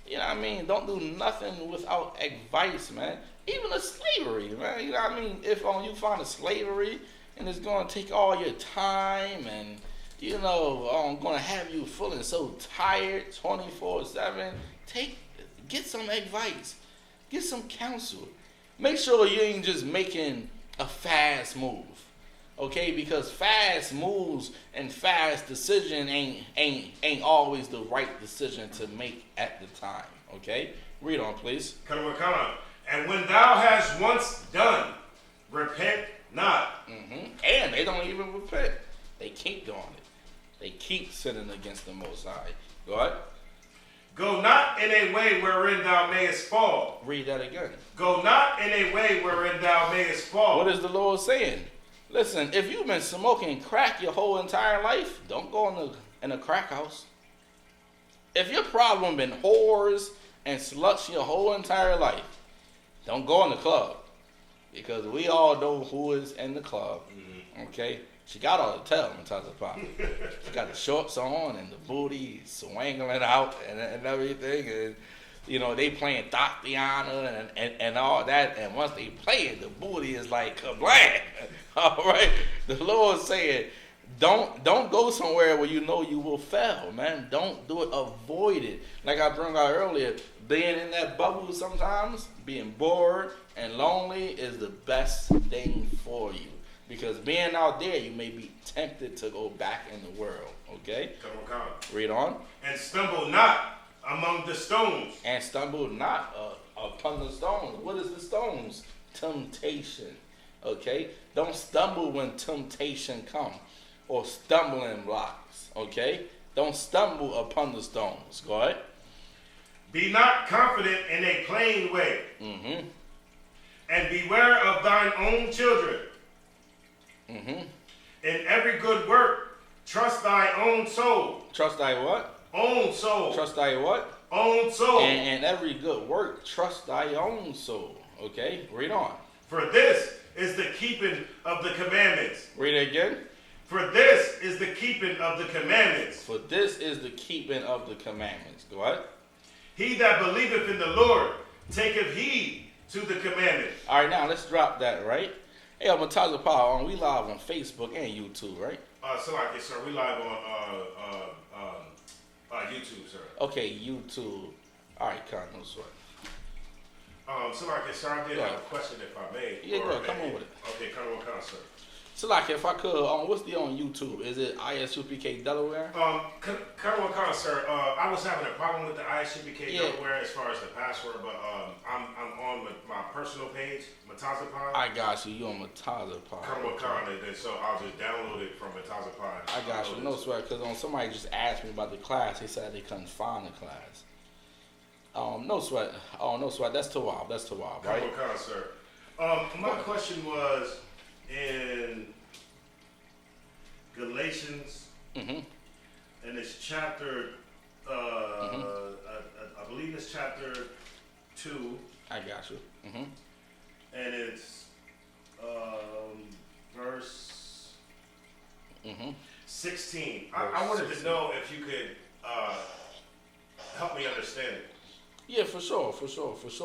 You know what I mean? Don't do nothing without advice, man. Even a slavery, man. You know what I mean? If you find a slavery and it's going to take all your time and, you know, going to have you feeling so tired 24/7, get some advice. Get some counsel. Make sure you ain't just making a fast move. Okay, because fast moves and fast decision ain't always the right decision to make at the time. Okay, read on, please. Come on. And when thou hast once done, repent not. And they don't even repent. They keep doing it. They keep sinning against the Most High. Go ahead. Go not in a way wherein thou mayest fall. Read that again. Go not in a way wherein thou mayest fall. What is the Lord saying? Listen, if you've been smoking crack your whole entire life, don't go in a crack house. If your problem been whores and sluts your whole entire life, don't go in the club. Because we all know who is in the club. Okay? She got all the tail on top of the pop. She got the shorts on and the booty swinging out and everything. And, you know, they playing Tatiana and all that. And once they play it, the booty is like kablam. All right? The Lord saying, don't go somewhere where you know you will fail, man. Don't do it. Avoid it. Like I brought out earlier, being in that bubble sometimes, being bored and lonely is the best thing for you. Because being out there, you may be tempted to go back in the world. Okay? Come on. Read on. And stumble not among the stones. And stumble not upon the stones. What is the stones? Temptation. Okay? Don't stumble when temptation comes. Or stumbling blocks. Okay? Don't stumble upon the stones. Go ahead. Be not confident in a plain way. And beware of thine own children. In every good work, trust thy own soul. Trust thy what? Own soul. Trust thy what? Own soul. And every good work, trust thy own soul. Okay? Read on. For this is the keeping of the commandments. Read it again. For this is the keeping of the commandments. For this is the keeping of the commandments. Go ahead. He that believeth in the Lord taketh heed to the commandments. All right, now let's drop that, right? Hey, I'm Mataza Power. We live on Facebook and YouTube, right? Sir, we live on YouTube, sir. Okay, YouTube. All right, no sweat. Sir, I did have a question, if I may. Yeah, go ahead. Come on with it. Okay, come on, sir. So, if I could, what's the on YouTube? Is it Isupk Delaware? Sir. I was having a problem with the Isupk Delaware as far as the password, but I'm on my personal page, Matazapod. I got you. You on Matazapod. And so I'll just download it from Matazapod. I got you. No sweat, because somebody just asked me about the class. They said they couldn't find the class. No sweat. That's Tawab. Right? Come on, sir. My question was in Galatians, and it's chapter, I believe it's chapter 2. I got you. And it's verse 16. I wanted to know if you could help me understand it. Yeah, for sure.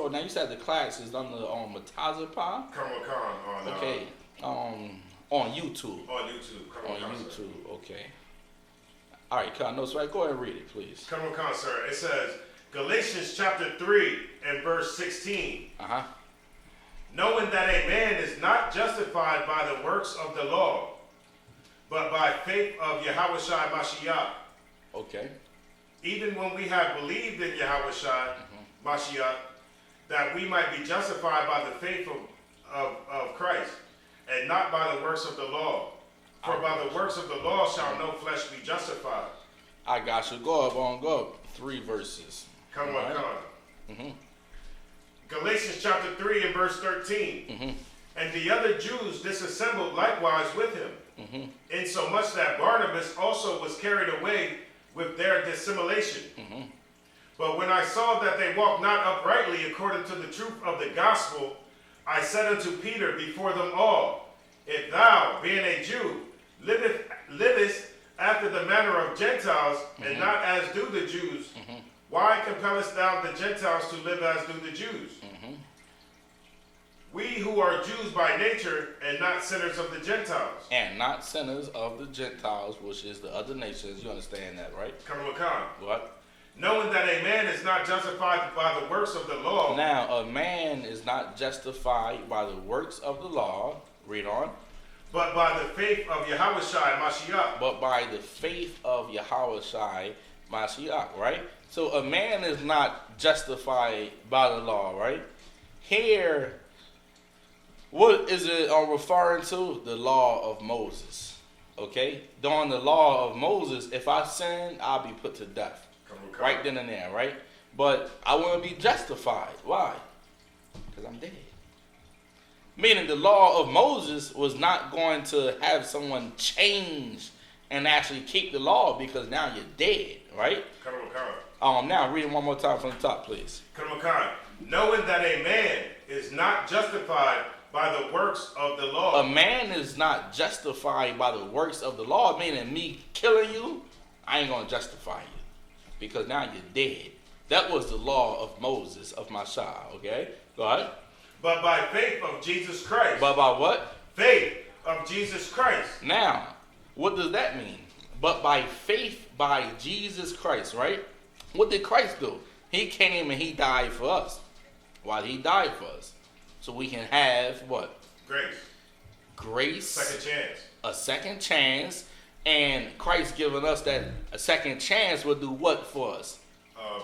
Now you said the class is under Matazapod. Okay. On YouTube. On YouTube. Okay. All right, no sweat. Go ahead and read it, please. Come on, sir. It says Galatians chapter 3 and verse 16. Knowing that a man is not justified by the works of the law, but by faith of Yahushua Mashiach. Okay. Even when we have believed in Yahushua Mashiach, that we might be justified by the faith of Christ, and not by the works of the law. For by the works of the law shall no flesh be justified. I got you. Go up. 3 verses. Come on. Galatians chapter 3 and verse 13. And the other Jews disassembled likewise with him, insomuch that Barnabas also was carried away with their dissimulation. But when I saw that they walked not uprightly according to the truth of the gospel, I said unto Peter before them all, if thou, being a Jew, livest after the manner of Gentiles, and not as do the Jews, why compellest thou the Gentiles to live as do the Jews? We who are Jews by nature, and not sinners of the Gentiles. And not sinners of the Gentiles, which is the other nations. You understand that, right? Come on. What? Knowing that a man is not justified by the works of the law. Now, a man is not justified by the works of the law. Read on. But by the faith of Yahushua Mashiach. But by the faith of Yahushua Mashiach, right? So a man is not justified by the law, right? Here, what is it referring to? The law of Moses. Okay? During the law of Moses, if I sin, I'll be put to death. Come. Right then and there, right? But I want to be justified. Why? Because I'm dead. Meaning the law of Moses was not going to have someone change and actually keep the law because now you're dead, right? Come. Now read it one more time from the top, please. Come. Knowing that a man is not justified by the works of the law. A man is not justified by the works of the law, meaning me killing you, I ain't going to justify you because now you're dead. That was the law of Moses, of Mashah, okay? Go ahead. But by faith of Jesus Christ. But by what? Faith of Jesus Christ. Now, what does that mean? But by faith by Jesus Christ, right? What did Christ do? He came and he died for us. Why did he die for us? So we can have what? Grace. Second chance. A second chance. And Christ giving us that a second chance will do what for us?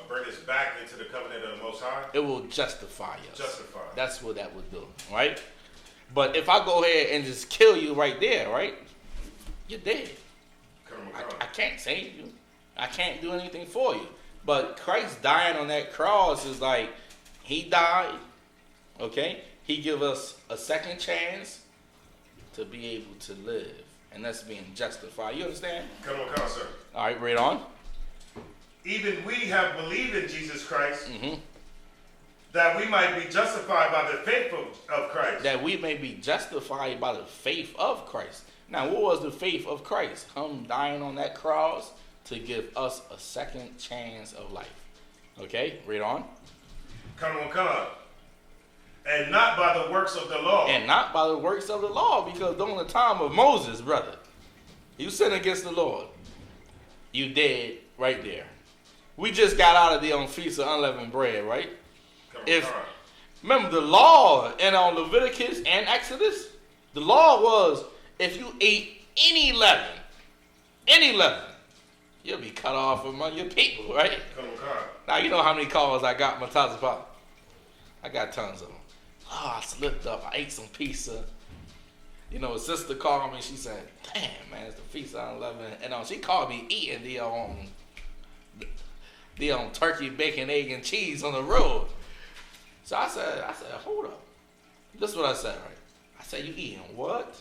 Bring us back into the covenant of the Most High. It will justify us. That's what that would do, right? But if I go ahead and just kill you right there, right? You're dead. I can't save you. I can't do anything for you. But Christ dying on that cross is like, he died, okay? He give us a second chance to be able to live. And that's being justified. You understand? Come on, sir. All right, read on. Even we have believed in Jesus Christ, that we might be justified by the faith of Christ. That we may be justified by the faith of Christ. Now, what was the faith of Christ? Him dying on that cross to give us a second chance of life. Okay, read on. Come on. And not by the works of the law. And not by the works of the law, because during the time of Moses, brother, you sin against the Lord, you dead right there. We just got out of the Feast of Unleavened Bread, right? Remember the law in Leviticus and Exodus, the law was if you ate any leaven, you'll be cut off among your people, right? Now you know how many calls I got, Matazapah. I got tons of them. Oh, I slipped up. I ate some pizza. You know, a sister called me. She said, "Damn, man, it's the Feast of Unleavened." And she called me eating the turkey, bacon, egg, and cheese on the road. So I said, hold up. This is what I said, right? I said, you eating what?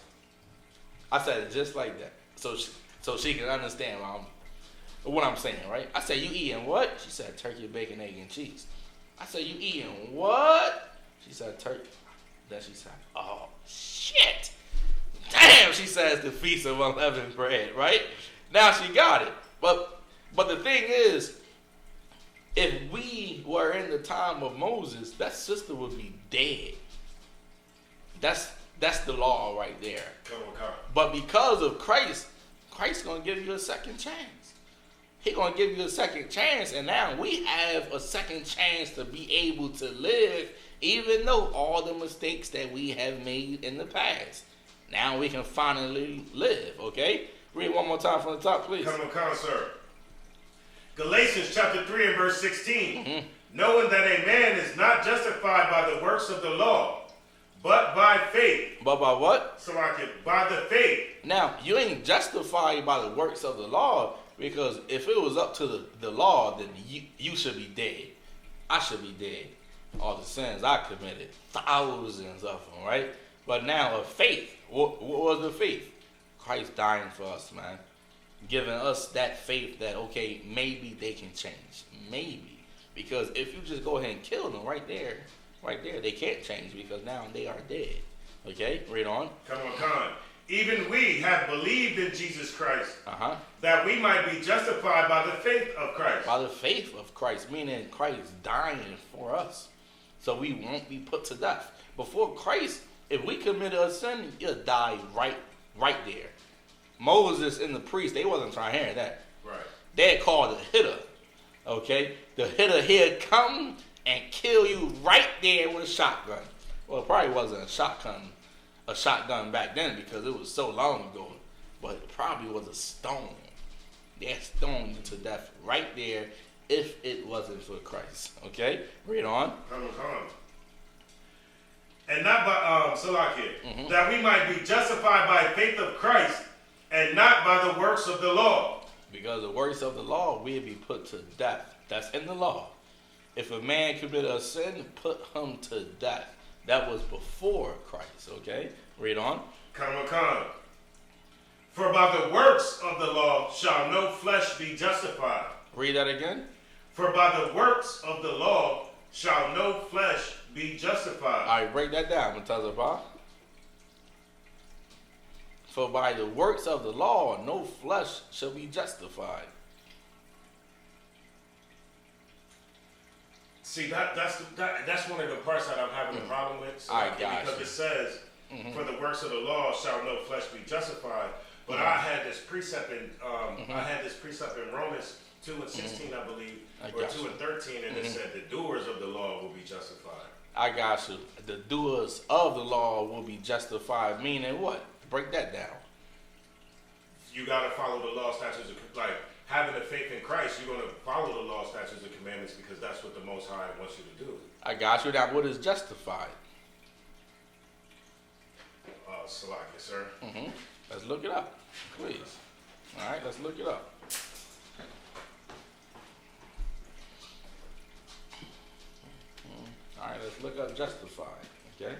I said it just like that, so she can understand what I'm saying, right? I said, you eating what? She said, turkey, bacon, egg, and cheese. I said, you eating what? She said, turkey. Then she said, oh, shit. Damn, she says the Feast of Unleavened Bread, right? Now she got it. But the thing is, if we were in the time of Moses, that sister would be dead. That's the law right there. But because of Christ going to give you a second chance. He's going to give you a second chance, and now we have a second chance to be able to live, even though all the mistakes that we have made in the past. Now we can finally live, okay? Read one more time from the top, please. Come on, sir. Galatians chapter 3 and verse 16. Knowing that a man is not justified by the works of the law, but by faith. But by what? By the faith. Now, you ain't justified by the works of the law, because if it was up to the law, then you should be dead. I should be dead. all the sins I committed, thousands of them, right? But now of faith, what was the faith? Christ dying for us, man. Giving us that faith that, okay, maybe they can change. Maybe. Because if you just go ahead and kill them right there, they can't change because now they are dead. Okay, read on. Come on. Even we have believed in Jesus Christ, that we might be justified by the faith of Christ. By the faith of Christ, meaning Christ dying for us, so we won't be put to death. Before Christ, if we committed a sin, you'll die right there. Moses and the priest, they wasn't trying to hear that. Right. They had called the hitter. Okay, the hitter here come and kill you right there with a shotgun. Well, it probably wasn't a shotgun back then because it was so long ago, but it probably was a stone. They stoned you to death right there if it wasn't for Christ. Okay, read on. Come on. And not by Salakia, that we might be justified by faith of Christ and not by the works of the law. Because the works of the law will be put to death. That's in the law. If a man committed a sin, put him to death. That was before Christ, okay? Read on. Come on. For by the works of the law shall no flesh be justified. Read that again. For by the works of the law shall no flesh be justified. All right, break that down, Mutazapah. For by the works of the law, no flesh shall be justified. See, that's one of the parts that I'm having a problem with. So because it says, for the works of the law shall no flesh be justified. But I had this precept in Romans 2:16, I believe, or 2:13, and it said the doers of the law will be justified. I got you. The doers of the law will be justified, meaning what? Break that down. You got to follow the law, statutes, like having the faith in Christ. You're going to follow the law, statutes, and commandments because that's what the Most High wants you to do. I got you. Now, what is justified? Salakia, sir. Let's look it up, please. All right, let's look it up. All right, let's look up justified. Okay.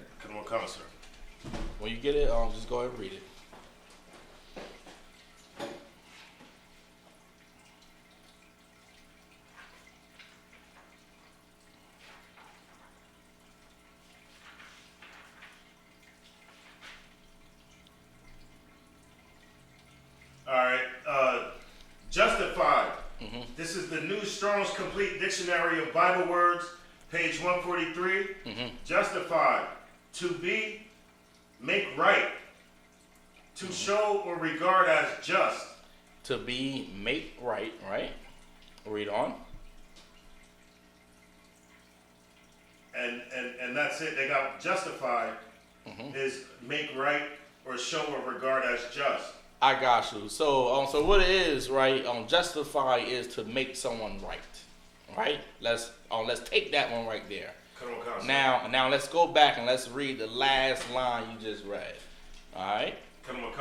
Come, sir. When you get it, just go ahead and read it. All right. Justified. This is the New Strong's Complete Dictionary of Bible Words, page 143. Justified. To be, make right. To show or regard as just. To be, make right, right? Read on. And that's it. They got justified is make right or show or regard as just. I got you. So what it is, right? Justify is to make someone right? Let's take that one right there. Come on. Now let's go back and let's read the last line you just read. All right. Come on.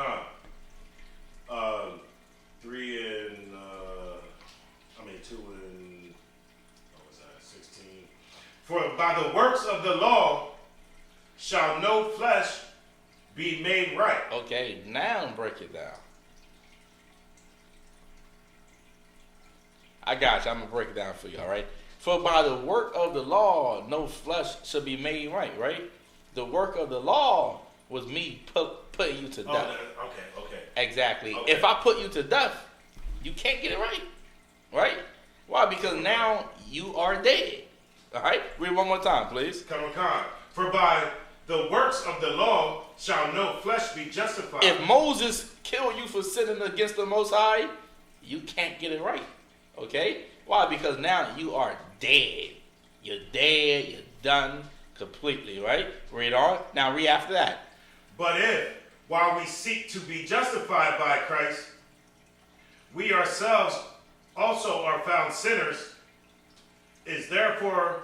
2 and what was that? 16. For by the works of the law shall no flesh be made right. Okay, now break it down. I got you. I'm going to break it down for you, all right? For by the work of the law, no flesh shall be made right, right? The work of the law was me putting you to death. Okay. Exactly. Okay. If I put you to death, you can't get it right, right? Why? Because now you are dead. All right? Read one more time, please. Come on. For by the works of the law shall no flesh be justified. If Moses killed you for sinning against the Most High, you can't get it right. Okay? Why? Because now you are dead. You're dead. You're done completely, right? Read on. Now read after that. But if, while we seek to be justified by Christ, we ourselves also are found sinners, is therefore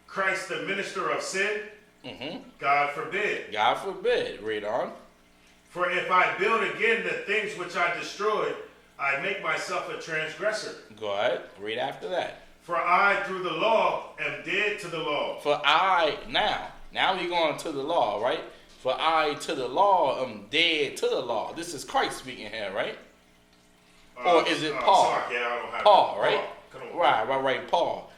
Christ the minister of sin? God forbid. God forbid. Read on. For if I build again the things which I destroyed, I make myself a transgressor. Go ahead. Read after that. For I through the law am dead to the law. For I, now we're going to the law, right? For I to the law am dead to the law. This is Christ speaking here, right? Or is it Paul? Sorry, yeah, I don't have Paul, it. right? Come on. Right, Paul.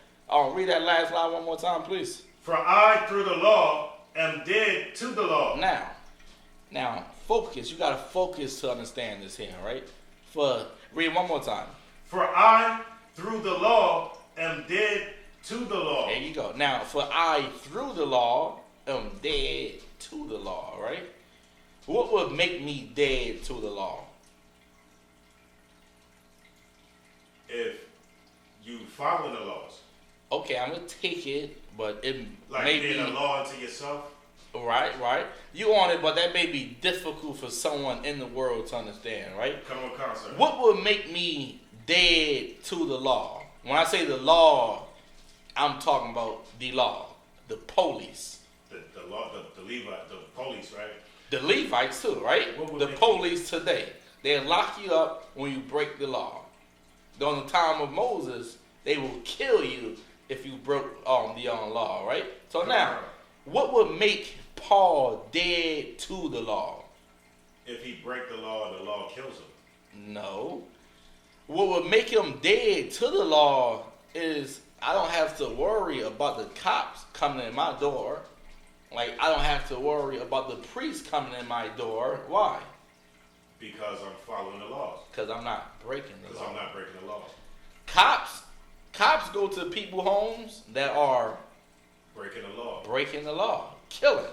Read that last line one more time, please. For I through the law am dead to the law. Now, focus. You got to focus to understand this here, right? Read one more time. For I through the law am dead to the law. There you go. Now, for I through the law am dead to the law, right? What would make me dead to the law? If you follow the laws. Okay, I'm going to take it, but it like may being be... a law unto yourself? Right. You on it, but that may be difficult for someone in the world to understand, right? Come on, sir. What would make me dead to the law? When I say the law, I'm talking about the law, the police. The law, the Levite, the police, right? The Levites too, right? The police today. They'll lock you up when you break the law. During the time of Moses, they will kill you if you broke the law, right? So now, what would make Paul dead to the law? If he break the law kills him. No. What would make him dead to the law is I don't have to worry about the cops coming in my door. Like, I don't have to worry about the priest coming in my door. Why? Because I'm following the laws. Because I'm not breaking the law. Because I'm not breaking the law. Cops go to people's homes that are breaking the law, killing,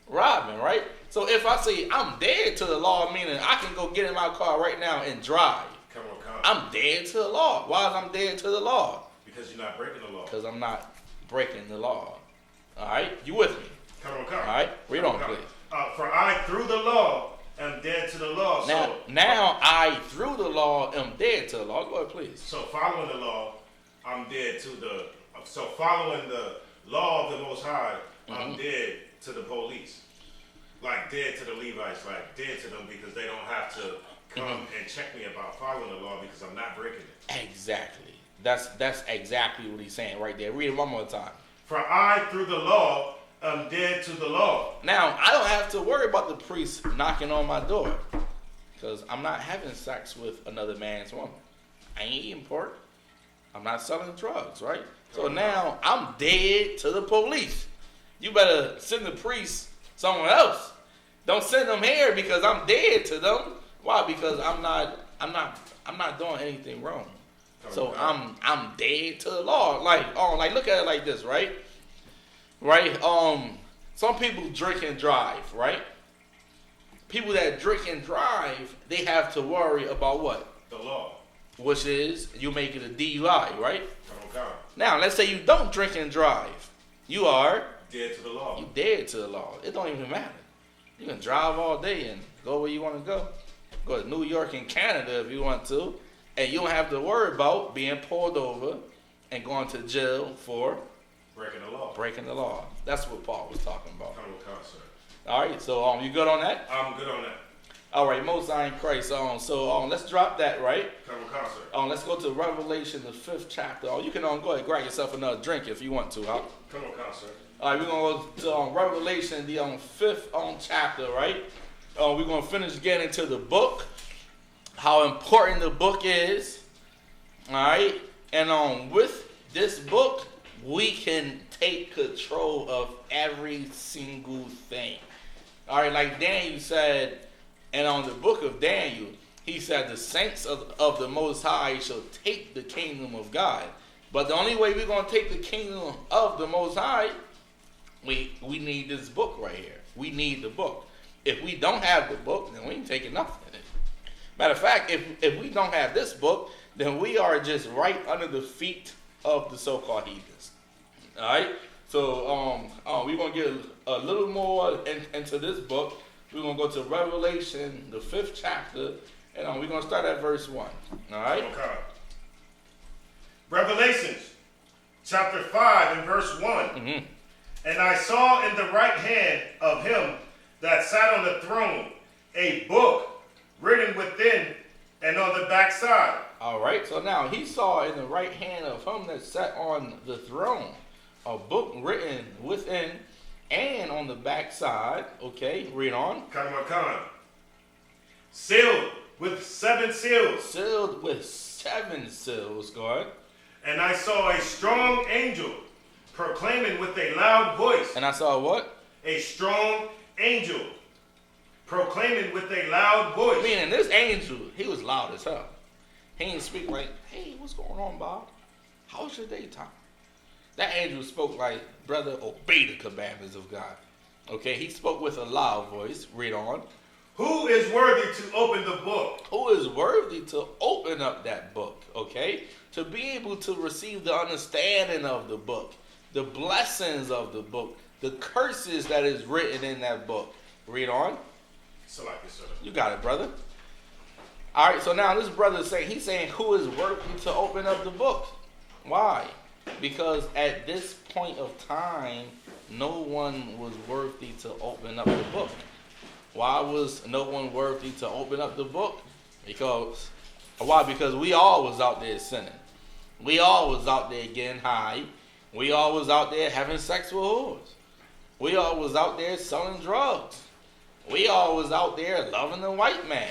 robbing, right? So if I say I'm dead to the law, meaning I can go get in my car right now and drive. Come on. I'm dead to the law. Why is I'm dead to the law? Because you're not breaking the law. Because I'm not breaking the law. All right, you with me? Come on. All right, read on, please. For I through the law am dead to the law. Now I through the law am dead to the law. Go ahead, please. So following the law, I'm dead to the. So following the law of the Most High, I'm dead to the police. Like dead to the Levites, like dead to them because they don't have to come and check me about following the law because I'm not breaking it. Exactly. That's exactly what he's saying right there. Read it one more time. For I through the law am dead to the law. Now, I don't have to worry about the priest knocking on my door because I'm not having sex with another man's woman. I ain't eating pork. I'm not selling drugs, right? So now I'm dead to the police. You better send the priest somewhere else. Don't send them here because I'm dead to them. Why? Because I'm not doing anything wrong. So I'm dead to the law. Like look at it like this, right? Right? Some people drink and drive, right? People that drink and drive, they have to worry about what? The law. Which is you make it a DUI, right? Okay. Now let's say you don't drink and drive. You are dead to the law. You dead to the law. It don't even matter. You can drive all day and go where you want to go. Go to New York and Canada if you want to. And you don't have to worry about being pulled over and going to jail for breaking the law. That's what Paul was talking about. All right, so you good on that? I'm good on that. All right, Most High in Christ. So let's drop that, right? Let's go to Revelation, the 5th chapter. You can go ahead and grab yourself another drink if you want to, huh? Come on, sir. All right, we're going to go to Revelation, the 5th chapter, right? We're going to finish getting into the book, how important the book is, all right? And with this book, we can take control of every single thing. All right, like Daniel said, and on the book of Daniel, he said the saints of the Most High shall take the kingdom of God. But the only way we're going to take the kingdom of the Most High, we need this book right here. We need the book. If we don't have the book, then we ain't taking nothing. Matter of fact, if we don't have this book, then we are just right under the feet of the so-called heathens. All right? So we're going to get a little more into this book. We're going to go to Revelation, the 5th chapter, and we're going to start at verse 1. All right? Okay. Revelations, chapter 5 and verse 1. And I saw in the right hand of him that sat on the throne a book written within and on the backside, All right. So now he saw in the right hand of him that sat on the throne a book written within and on the backside. Okay, read on. Kanaman. Sealed with 7 seals. Sealed with 7 seals. Go ahead. And I saw a strong angel proclaiming with a loud voice. And I saw what? A strong angel proclaiming with a loud voice. Meaning this angel, he was loud as hell. He didn't speak like, hey, what's going on, Bob? How's your daytime? That angel spoke like, brother, obey the commandments of God. Okay, he spoke with a loud voice. Read on. Who is worthy to open the book? Who is worthy to open up that book, okay? To be able to receive the understanding of the book, the blessings of the book, the curses that is written in that book. Read on. You got it, brother. All right, so now this brother is saying, he's saying who is worthy to open up the book. Why? Because at this point of time, no one was worthy to open up the book. Why was no one worthy to open up the book? Why? Because we all was out there sinning. We all was out there getting high. We all was out there having sex with whores. We all was out there selling drugs. We all was out there loving the white man.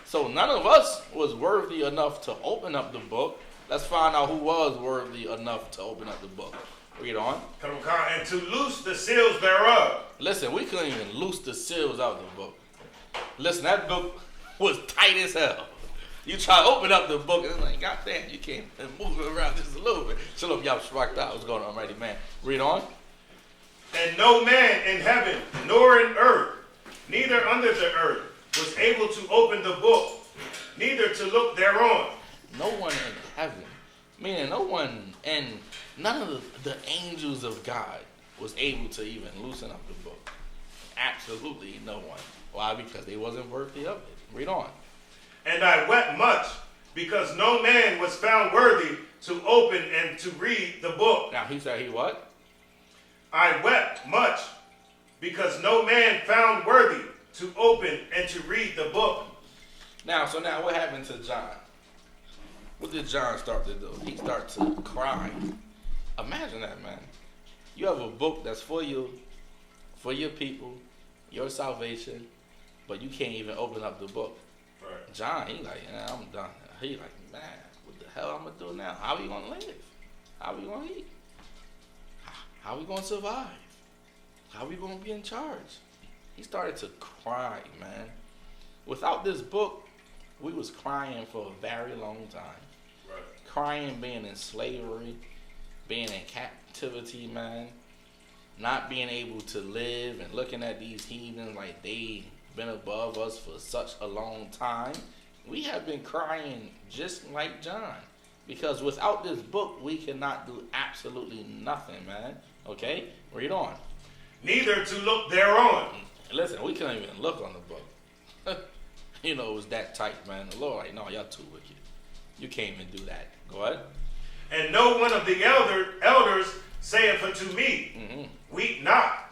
So none of us was worthy enough to open up the book. Let's find out who was worthy enough to open up the book. Read on. And to loose the seals thereof. Listen, we couldn't even loose the seals out of the book. Listen, that book was tight as hell. You try to open up the book, and it's like, God damn, you can't move it around just a little bit. Shalom, y'all sparked out. What's going on, mighty man? Read on. And no man in heaven, nor in earth, neither under the earth, was able to open the book, neither to look thereon. No one in heaven, meaning no one, and none of the angels of God was able to even loosen up the book. Absolutely no one. Why? Because they wasn't worthy of it. Read on. And I wept much, because no man was found worthy to open and to read the book. Now he said he what? I wept much, because no man found worthy to open and to read the book. Now, so now what happened to John? What did John start to do? He started to cry. Imagine that, man. You have a book that's for you, for your people, your salvation, but you can't even open up the book. Right. John, he like, yeah, I'm done. He like, man, what the hell I'm gonna do now? How we gonna live? How we gonna eat? How we gonna survive? How we gonna be in charge? He started to cry, man. Without this book, we was crying for a very long time. Right. Crying, being in slavery, being in captivity, man. Not being able to live and looking at these heathens like they been above us for such a long time. We have been crying just like John. Because without this book, we cannot do absolutely nothing, man. Okay? Read on. Neither to look thereon. Listen, we couldn't even look on the book. You know, it was that tight, man. The Lord like, no, y'all too wicked. You can't even do that. Go ahead. And no one of the elders saith unto me, weep not.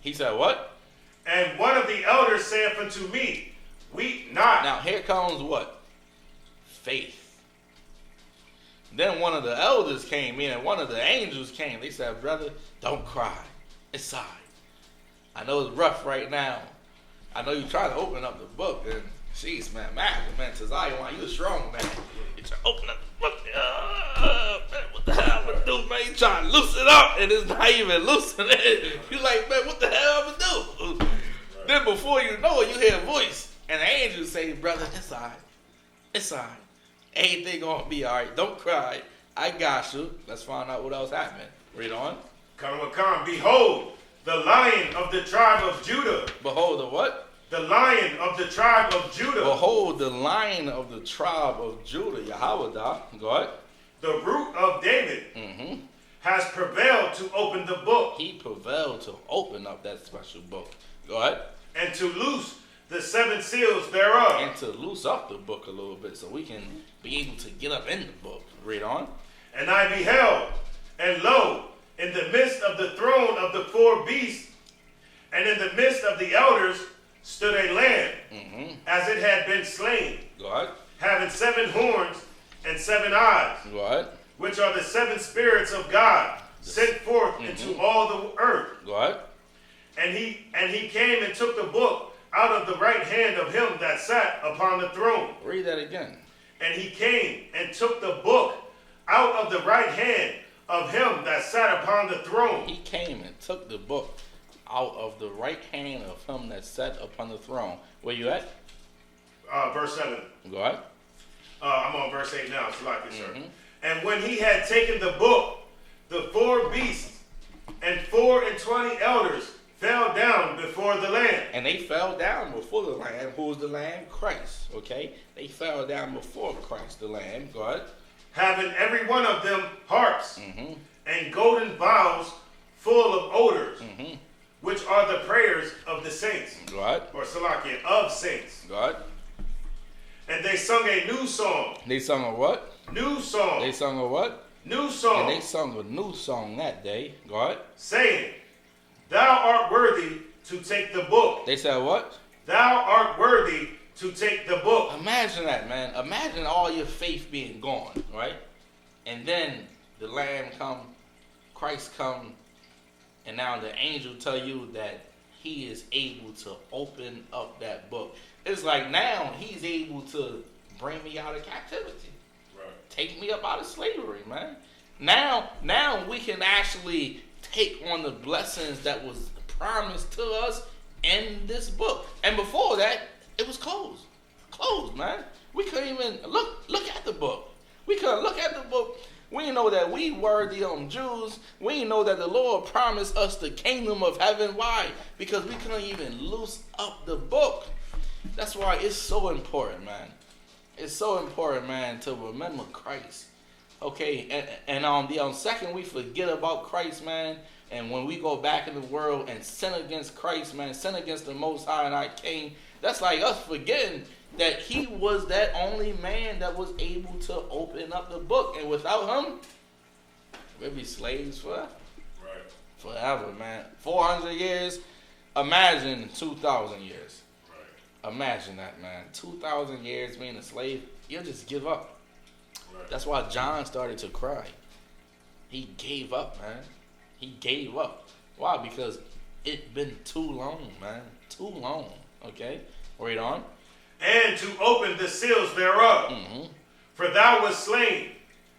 He said what? And one of the elders saith unto me, weep not. Now here comes what? Faith. Then one of the elders came in and one of the angels came. They said, brother, don't cry. It's sigh. I know it's rough right now. I know you try to open up the book and jeez, man, Tazai, why you strong, man? You try to open up the book. Man, what the hell I'm gonna do, man? You trying to loosen it up and it's not even loosening it. You like, man, what the hell I'm gonna do? Then before you know it, you hear a voice and the angel say, brother, it's all right. It's all right. Everything gonna be all right. Don't cry. I got you. Let's find out what else happened. Read on. Come. Behold, the Lion of the tribe of Judah. Behold the what? The Lion of the tribe of Judah. Behold the Lion of the tribe of Judah. Yahweh, go ahead. The root of David has prevailed to open the book. He prevailed to open up that special book. Go ahead. And to loose the 7 seals thereof. And to loose up the book a little bit so we can be able to get up in the book. Read on. And I beheld, and lo, in the midst of the throne of the 4 beasts, and in the midst of the elders, stood a lamb, as it had been slain, Go ahead. having 7 horns and 7 eyes, What? which are the 7 spirits of God, sent forth into all the earth. What? And he came and took the book out of the right hand of him that sat upon the throne. Read that again. And he came and took the book out of the right hand of him that sat upon the throne. He came and took the book out of the right hand of him that sat upon the throne. Where you at? Verse 7. Go ahead. I'm on verse 8 now, so like this, sir. And when he had taken the book, the 4 beasts and 24 elders fell down before the Lamb. And they fell down before the Lamb. Who's the Lamb? Christ. Okay? They fell down before Christ, the Lamb. Go ahead. Having every one of them harps and golden bowls full of odors, which are the prayers of the saints. Go ahead. Or Salakia, of saints. Go ahead. And they sung a new song. They sung a what? New song. They sung a what? New song. And they sung a new song that day. Go ahead. Saying, Thou art worthy to take the book. They said what? Thou art worthy to take the book. Imagine that, man. Imagine all your faith being gone, right? And then the Lamb come, Christ come, and now the angel tell you that he is able to open up that book. It's like now he's able to bring me out of captivity. Right. Take me up out of slavery, man. Now we can actually take on the blessings that was promised to us in this book. And before that, it was closed. Closed, man. We couldn't even look at the book. We couldn't look at the book. We know that we were the Jews. We know that the Lord promised us the kingdom of heaven. Why? Because we couldn't even loose up the book. That's why it's so important, man. It's so important, man, to remember Christ. Okay, and the second we forget about Christ, man, and when we go back in the world and sin against Christ, man, sin against the Most High and our King, that's like us forgetting that he was that only man that was able to open up the book. And without him, we'd be slaves forever. Right. Forever, man. 400 years, imagine 2,000 years. Right. Imagine that, man. 2,000 years being a slave, you'll just give up. Right. That's why John started to cry. He gave up, man. He gave up. Why? Because it been too long, man. Too long. Okay? Read on. And to open the seals thereof. For thou wast slain,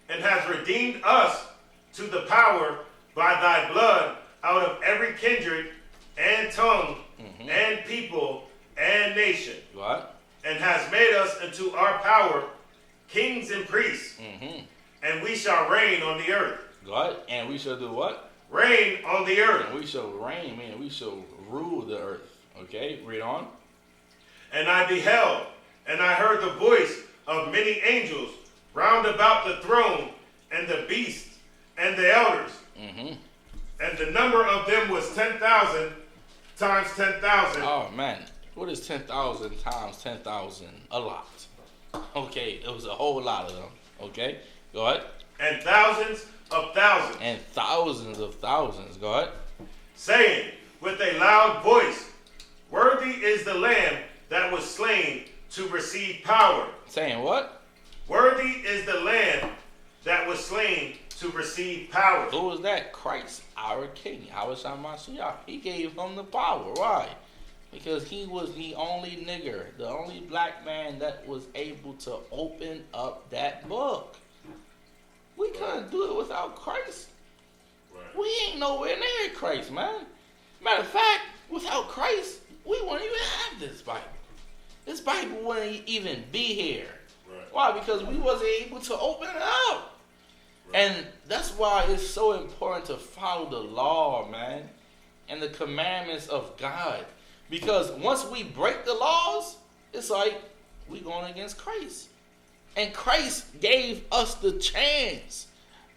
and hast redeemed us to the power by thy blood out of every kindred and tongue and people and nation. What? And hast made us unto our power kings and priests. And we shall reign on the earth. What? And we shall do what? Reign on the earth. And we shall reign, man. We shall rule the earth. Okay? Read on. And I beheld, and I heard the voice of many angels round about the throne, and the beasts, and the elders. And the number of them was 10,000 times 10,000. Oh, man. What is 10,000 times 10,000? A lot. Okay, it was a whole lot of them. Okay? Go ahead. And thousands of thousands. And thousands of thousands. Go ahead. Saying with a loud voice, Worthy is the Lamb that was slain to receive power. Saying what? Worthy is the Lamb that was slain to receive power. Who was that? Christ, our King, our Mashiach. He gave him the power. Why? Because he was the only nigger, the only black man that was able to open up that book. We couldn't do it without Christ. Right. We ain't nowhere near Christ, man. Matter of fact, without Christ, we wouldn't even have this Bible. This Bible wouldn't even be here. Right. Why? Because we wasn't able to open it up. Right. And that's why it's so important to follow the law, man, and the commandments of God. Because once we break the laws, it's like we going against Christ. And Christ gave us the chance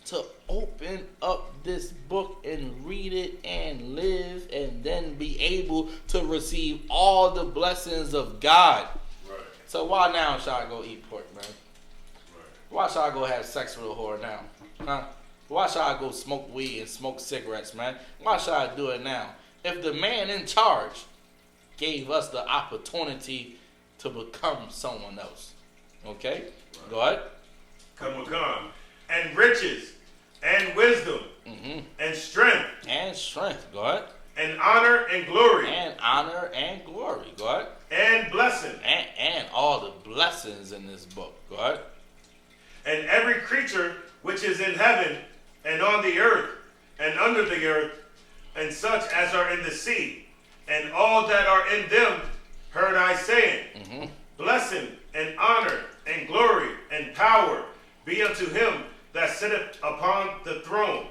to open up this book and read it and live and then be able to receive all the blessings of God. Right. So why now should I go eat pork, man? Right. Why should I go have sex with a whore now? Huh? Why should I go smoke weed and smoke cigarettes, man? Why should I do it now? If the man in charge gave us the opportunity to become someone else. Okay? Right. Go ahead. Come on. And riches, and wisdom, and strength. And strength, go ahead. And honor and glory. And honor and glory, go ahead. And blessing. And all the blessings in this book, go ahead. And every creature which is in heaven, and on the earth, and under the earth, and such as are in the sea, and all that are in them, heard I saying, blessing and honor and glory and power be unto him that sitteth upon the throne,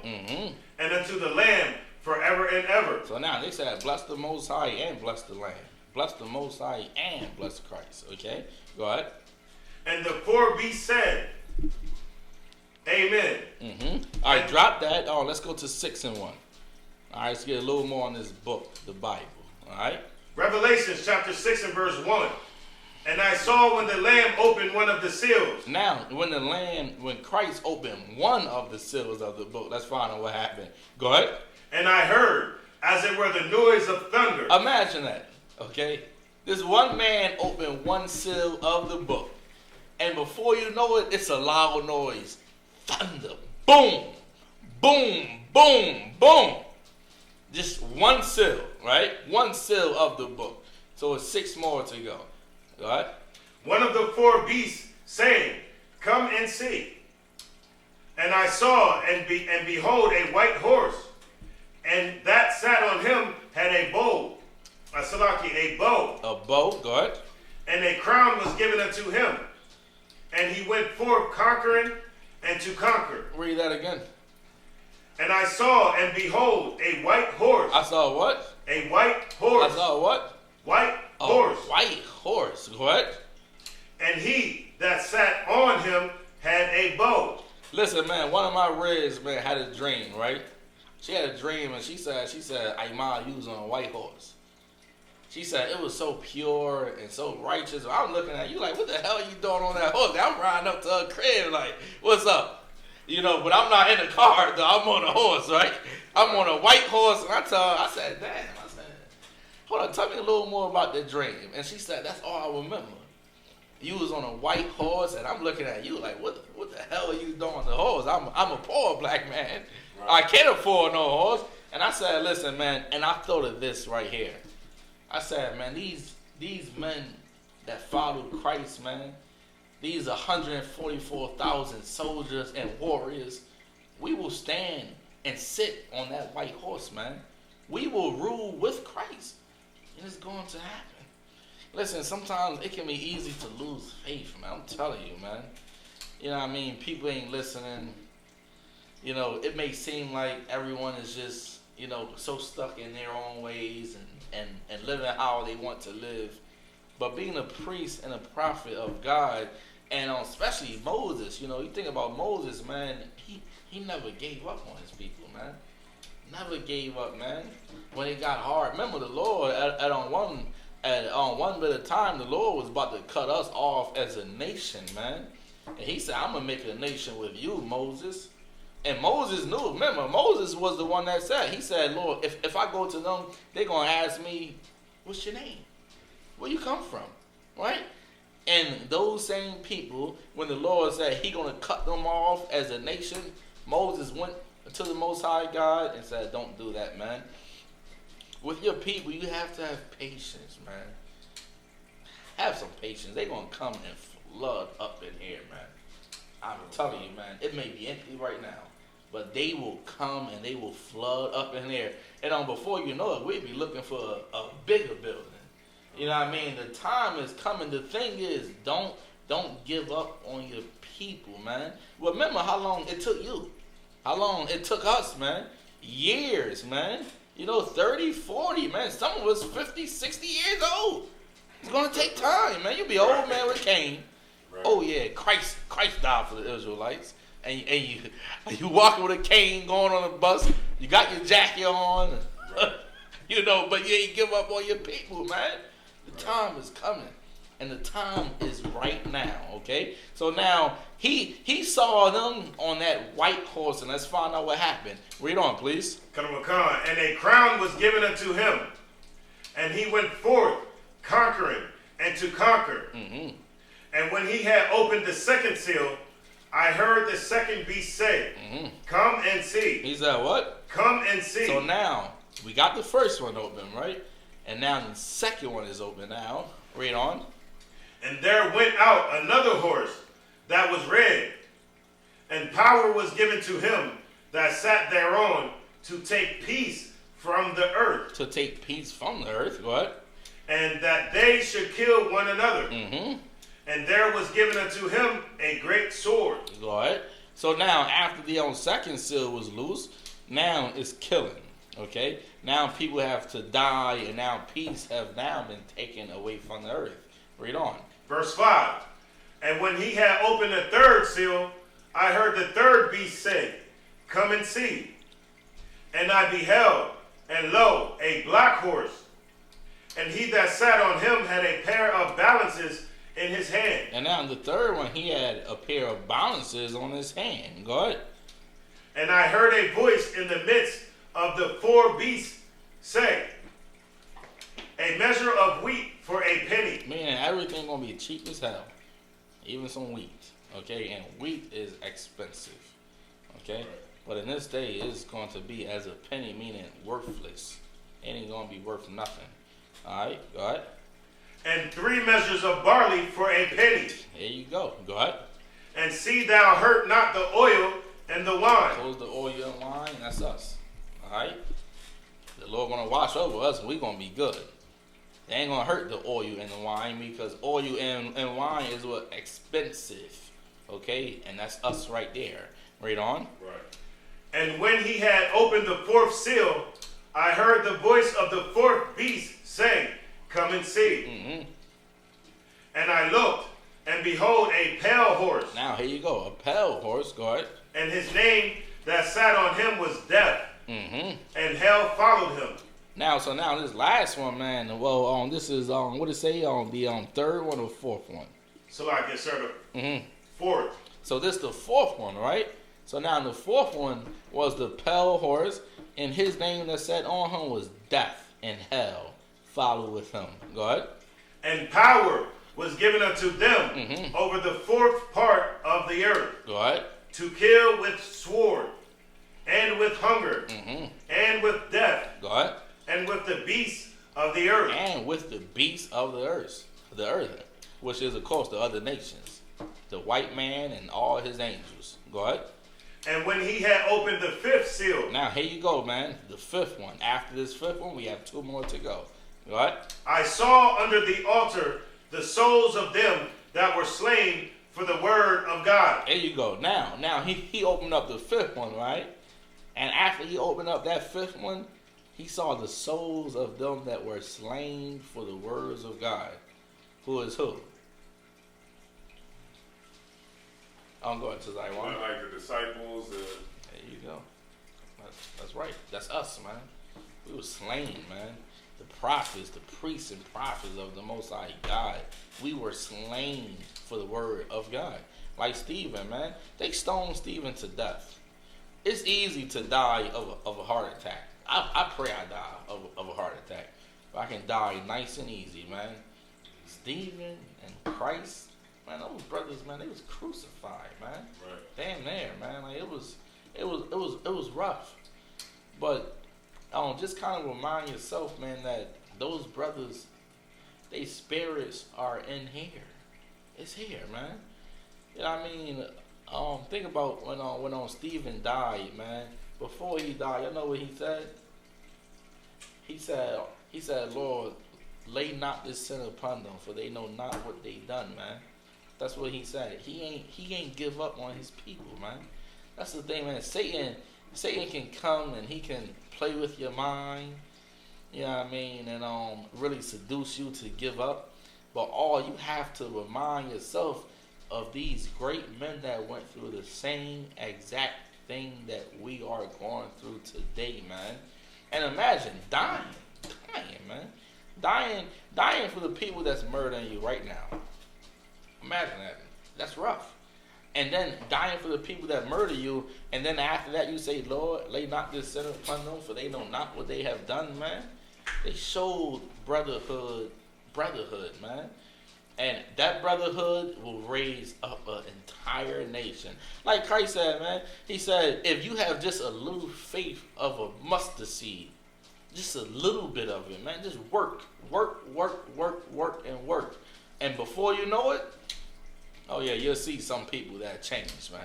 and unto the Lamb forever and ever. So now they said, bless the Most High and bless the Lamb. Bless the Most High and bless Christ. Okay, go ahead. And the four beasts said, Amen. All right, drop that. Oh, let's go to 6 and 1. All right, let's get a little more on this book, the Bible. All right. Revelations chapter 6 and verse 1. And I saw when the Lamb opened one of the seals. Now, when Christ opened one of the seals of the book, let's find out what happened. Go ahead. And I heard, as it were the noise of thunder. Imagine that, okay? This one man opened one seal of the book. And before you know it, it's a loud noise. Thunder. Boom. Boom. Boom. Boom. Just one seal, right? One seal of the book. So it's 6 more to go. Go ahead. One of the four beasts saying, Come and see. And I saw, and behold, a white horse. And that sat on him had a bow. A bow. A bow, go ahead. And a crown was given unto him. And he went forth conquering and to conquer. Read that again. And I saw, and behold, a white horse. I saw what? A white horse. I saw what? White horse. White horse. Go ahead. And he that sat on him had a bow. Listen, man, one of my reds, man, had a dream, right? She had a dream, and she said, Aima, you was on a white horse. She said, it was so pure and so righteous. I'm looking at you like, what the hell are you doing on that horse? I'm riding up to her crib like, what's up? You know, but I'm not in the car, though. I'm on a horse, right? I'm on a white horse, and I said, damn. I said, hold on, tell me a little more about the dream. And she said, that's all I remember. You was on a white horse, and I'm looking at you like, what the hell are you doing on the horse? I'm a poor black man. Right. I can't afford no horse. And I said, listen, man, and I thought of this right here. I said, man, these men that followed Christ, man, these 144,000 soldiers and warriors, we will stand and sit on that white horse, man. We will rule with Christ. And it's going to happen. Listen, sometimes it can be easy to lose faith, man. I'm telling you, man. You know what I mean? People ain't listening. You know, it may seem like everyone is just, you know, so stuck in their own ways and living how they want to live. But being a priest and a prophet of God, and especially Moses, you know, you think about Moses, man, he never gave up on his people, man. Never gave up, man. When it got hard, remember the Lord on one bit of time, the Lord was about to cut us off as a nation, man. And he said, I'm gonna make a nation with you, Moses. And Moses knew. Remember, Moses was the one that said, he said, Lord, if I go to them, they're going to ask me, what's your name? Where you come from? Right? And those same people, when the Lord said he going to cut them off as a nation, Moses went to the Most High God and said, don't do that, man. With your people, you have to have patience, man. Have some patience. They're going to come and flood up in here, man. I'm telling you, man, it may be empty right now, but they will come and they will flood up in there. And before you know it, we'll be looking for a bigger building. You know what I mean? The time is coming. The thing is, don't give up on your people, man. Remember how long it took you. How long it took us, man. Years, man. You know, 30, 40, man. Some of us 50, 60 years old. It's going to take time, man. You'll be old man with Cain. Right. Oh yeah, Christ died for the Israelites, and you walking with a cane going on a bus. You got your jacket on, right. You know, but you ain't give up on your people, man. The time is coming, and the time is right now. Okay, so now he saw them on that white horse, and let's find out what happened. Read on, please. And a crown was given unto him, and he went forth conquering and to conquer. Mm-hmm. And when he had opened the second seal, I heard the second beast say, come and see. He said what? Come and see. So now, we got the first one open, right? And now the second one is open now. Read on. And there went out another horse that was red, and power was given to him that sat thereon to take peace from the earth. To take peace from the earth, go ahead. And that they should kill one another. And there was given unto him a great sword. Go ahead. So now, after the second seal was loose, now it's killing. Okay? Now people have to die, and now peace have now been taken away from the earth. Read on. Verse 5. And when he had opened the third seal, I heard the third beast say, come and see. And I beheld, and lo, a black horse. And he that sat on him had a pair of balances in his hand. And now in the third one, he had a pair of balances on his hand. Go ahead. And I heard a voice in the midst of the four beasts say, a measure of wheat for a penny. Meaning everything going to be cheap as hell. Even some wheat. Okay? And wheat is expensive. Okay? Right. But in this day, it's going to be as a penny, meaning worthless. It ain't going to be worth nothing. Alright? Go ahead. And 3 measures of barley for a penny. There you go. Go ahead. And see thou hurt not the oil and the wine. Close the oil and wine, that's us. Alright? The Lord going to watch over us, and we're going to be good. They ain't going to hurt the oil and the wine, because oil and wine is what? Expensive. Okay? And that's us right there. Read on. Right. And when he had opened the 4th seal, I heard the voice of the 4th beast say, come and see. And I looked, and behold, a pale horse. Now, here you go. A pale horse. Go ahead. And his name that sat on him was Death. And hell followed him. Now, so now this last one, man. Well, this is what it say on the third one or fourth one? So I guess sir, the 4th. So this the 4th one, right? So now the 4th one was the pale horse, and his name that sat on him was Death, and hell followed with him. Go ahead. And power was given unto them over the 4th part of the earth. Go ahead. To kill with sword, and with hunger, and with death. Go ahead. And with the beasts of the earth. And with the beasts of the earth, which is, of course, the other nations. The white man and all his angels. Go ahead. And when he had opened the 5th seal. Now, here you go, man. The 5th one. After this 5th one, we have 2 more to go. Go ahead. I saw under the altar the souls of them that were slain for the word of God. There you go. Now he opened up the 5th one, right? And after he opened up that 5th one, he saw the souls of them that were slain for the words of God. Who is who? I'm going to Zion. Like the disciples. There you go. That's right. That's us, man. We were slain, man. The prophets, the priests and prophets of the Most High God. We were slain for the word of God. Like Stephen, man. They stoned Stephen to death. It's easy to die of a heart attack. I pray I die of a heart attack. But I can die nice and easy, man. Stephen and Christ, man, those brothers, man, they was crucified, man. Right. Damn near, man. Like it was rough. But just kind of remind yourself, man, that those brothers, they spirits are in here. It's here, man. You know what I mean? Think about when Stephen died, man. Before he died, you know what he said? He said, Lord, lay not this sin upon them, for they know not what they done, man. That's what he said. He ain't give up on his people, man. That's the thing, man. Satan can come and he can play with your mind, you know what I mean, and really seduce you to give up. But all you have to remind yourself of these great men that went through the same exact thing that we are going through today, man. And imagine dying, man. Dying for the people that's murdering you right now. Imagine that. That's rough. And then dying for the people that murder you, and then after that you say, Lord, lay not this sin upon them, for they know not what they have done, man. They showed brotherhood, man. And that brotherhood will raise up an entire nation. Like Christ said, man, he said, if you have just a little faith of a mustard seed, just a little bit of it, man, just work. And before you know it, oh yeah, you'll see some people that change, man.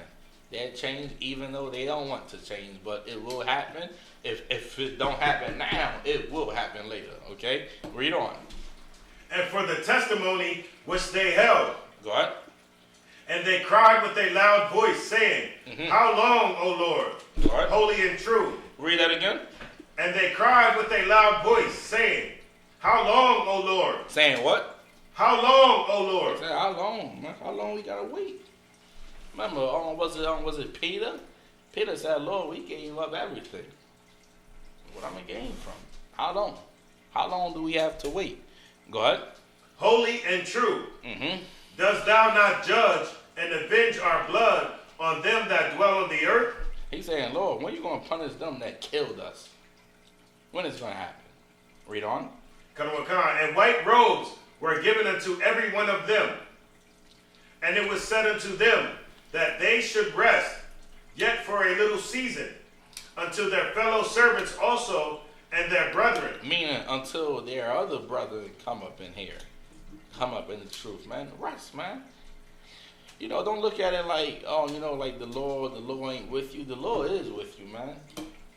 That change even though they don't want to change, but it will happen. If it don't happen now, it will happen later, okay? Read on. And for the testimony which they held. Go ahead. And they cried with a loud voice, saying, How long, O Lord, Right. holy and true? Read that again. And they cried with a loud voice, saying, How long, O Lord? Saying what? How long, O Lord? Saying how long, man? How long we gotta wait? Remember, was it Peter? Peter said, Lord, we gave up everything. What am I gain from? How long? How long do we have to wait? Go ahead. Holy and true. Mm-hmm. Dost thou not judge and avenge our blood on them that dwell on the earth? He's saying, Lord, when are you going to punish them that killed us? When is it going to happen? Read on. And white robes were given unto every one of them. And it was said unto them that they should rest, yet for a little season, unto their fellow servants also and their brethren. Meaning until their other brethren come up in here. Come up in the truth, man. Rest, man. You know, don't look at it like, oh, you know, like the Lord ain't with you. The Lord is with you, man.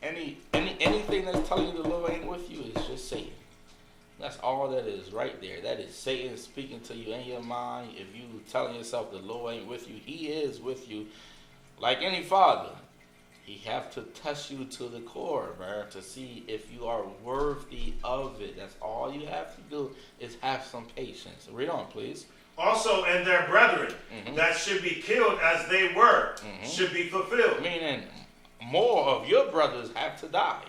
Anything that's telling you the Lord ain't with you is just Satan. That's all that is right there. That is Satan speaking to you in your mind. If you telling yourself the Lord ain't with you, he is with you. Like any father, he have to test you to the core, man, to see if you are worthy of it. That's all you have to do is have some patience. Read on, please. Also, and their brethren that should be killed as they were should be fulfilled. Meaning, more of your brothers have to die